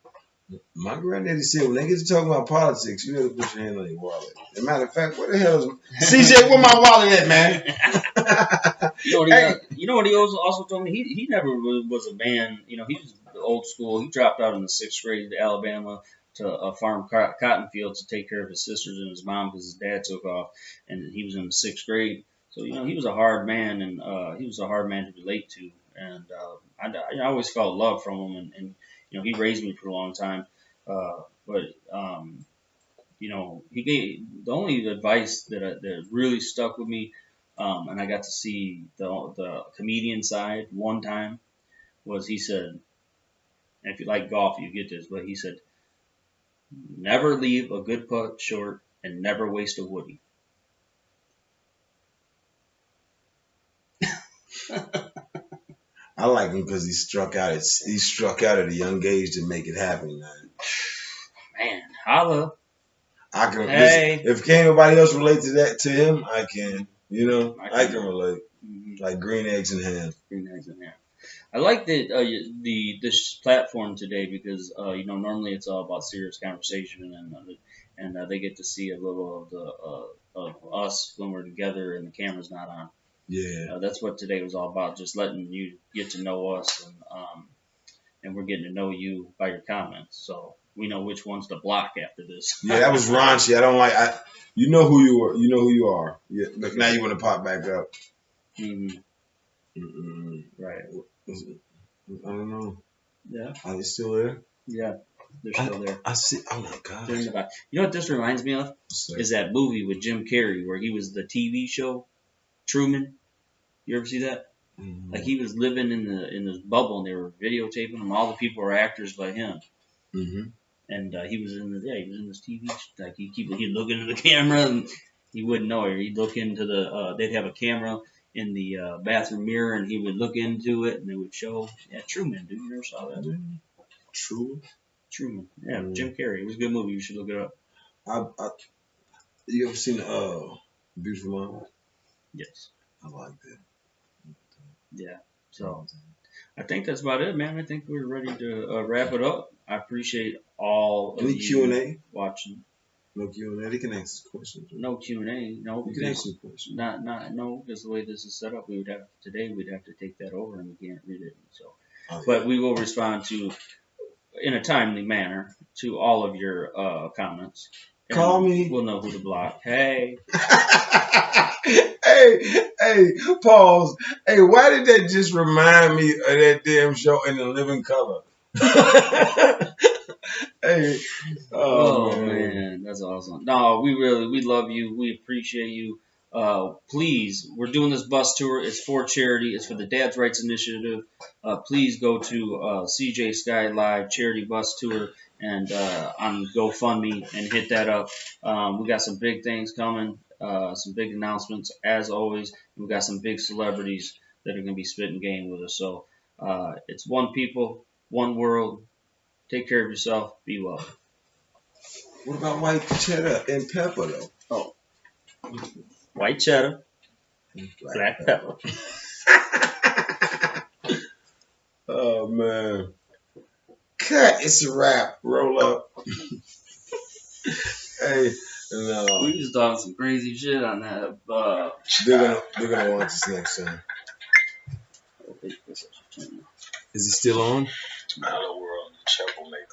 S1: My granddaddy said when they get to talking about politics, you better put your hand on your wallet. As a matter of fact, what the hell is CJ? Where my wallet at, man?
S2: You know what he also told me? He never was a man. You know, he was old school. He dropped out in the 6th grade to Alabama to farm cotton fields to take care of his sisters and his mom because his dad took off, and he was in the 6th grade. So, you know, he was a hard man, and he was a hard man to relate to. And I always felt love from him, and you know, he raised me for a long time. But you know, he gave the only advice that really stuck with me, and I got to see the comedian side one time, was he said, and if you like golf, you get this, but he said, never leave a good putt short and never waste a woody.
S1: I like him because he struck out at a young age to make it happen, man.
S2: Man, holla.
S1: I can. Hey. If can't nobody else relate to him, I can. You know, I can relate. Mm-hmm. Like green eggs and ham.
S2: Green eggs and ham. I like this platform today because you know, normally it's all about serious conversation, and they get to see a little of us when we're together and the camera's not on.
S1: Yeah,
S2: that's what today was all about. Just letting you get to know us, and we're getting to know you by your comments. So we know which ones to block after this.
S1: Yeah, that was raunchy. I don't like. You know who you are. You know who you are. Yeah, but now you want to pop back up.
S2: Right.
S1: I don't know.
S2: Yeah.
S1: Are they still there?
S2: Yeah, they're still there.
S1: I see. Oh my God.
S2: You know what this reminds me of? Is that movie with Jim Carrey where he was the TV show Truman. You ever see that? Mm-hmm. Like he was living in this bubble, and they were videotaping him. All the people were actors by him. Mm-hmm. And he was in this TV. Like he'd look into the camera, and he wouldn't know it. He'd look into they'd have a camera in the bathroom mirror, and he would look into it, and it would show. Yeah, Truman, dude. You never saw that?
S1: Truman.
S2: Yeah, Jim Carrey. It was a good movie. You should look it up.
S1: You ever seen Beautiful Mind?
S2: Yes.
S1: I like that.
S2: Yeah. So I think that's about it, man. I think we're ready to wrap it up. I appreciate all of
S1: Any
S2: you
S1: Q&A?
S2: watching.
S1: No Q&A. They can ask questions.
S2: No Q&A. No,
S1: You can ask some questions.
S2: no, because the way this is set up, we'd have to take that over, and we can't read it. So,
S1: Oh,
S2: but we will respond in a timely manner to all of your comments. And
S1: call me.
S2: We'll know who to block. Hey.
S1: hey, pause. Hey, why did that just remind me of that damn show In the Living Color? Hey,
S2: oh man, that's awesome. No, we love you. We appreciate you. Please, we're doing this bus tour. It's for charity. It's for the Dad's Rights Initiative. Please go to CJ Sky Live Charity Bus Tour and on GoFundMe and hit that up. We got some big things coming, some big announcements as always. We've got some big celebrities that are going to be spitting game with us. So it's one people, one world. Take care of yourself. Be well.
S1: What about white cheddar and pepper though?
S2: Oh, white cheddar, black pepper.
S1: Oh man, cut! It's a wrap. Roll up. Hey, no.
S2: We just talking some crazy shit on that.
S1: They're gonna watch this next time. Is it still on?
S4: Hello world, troublemaker.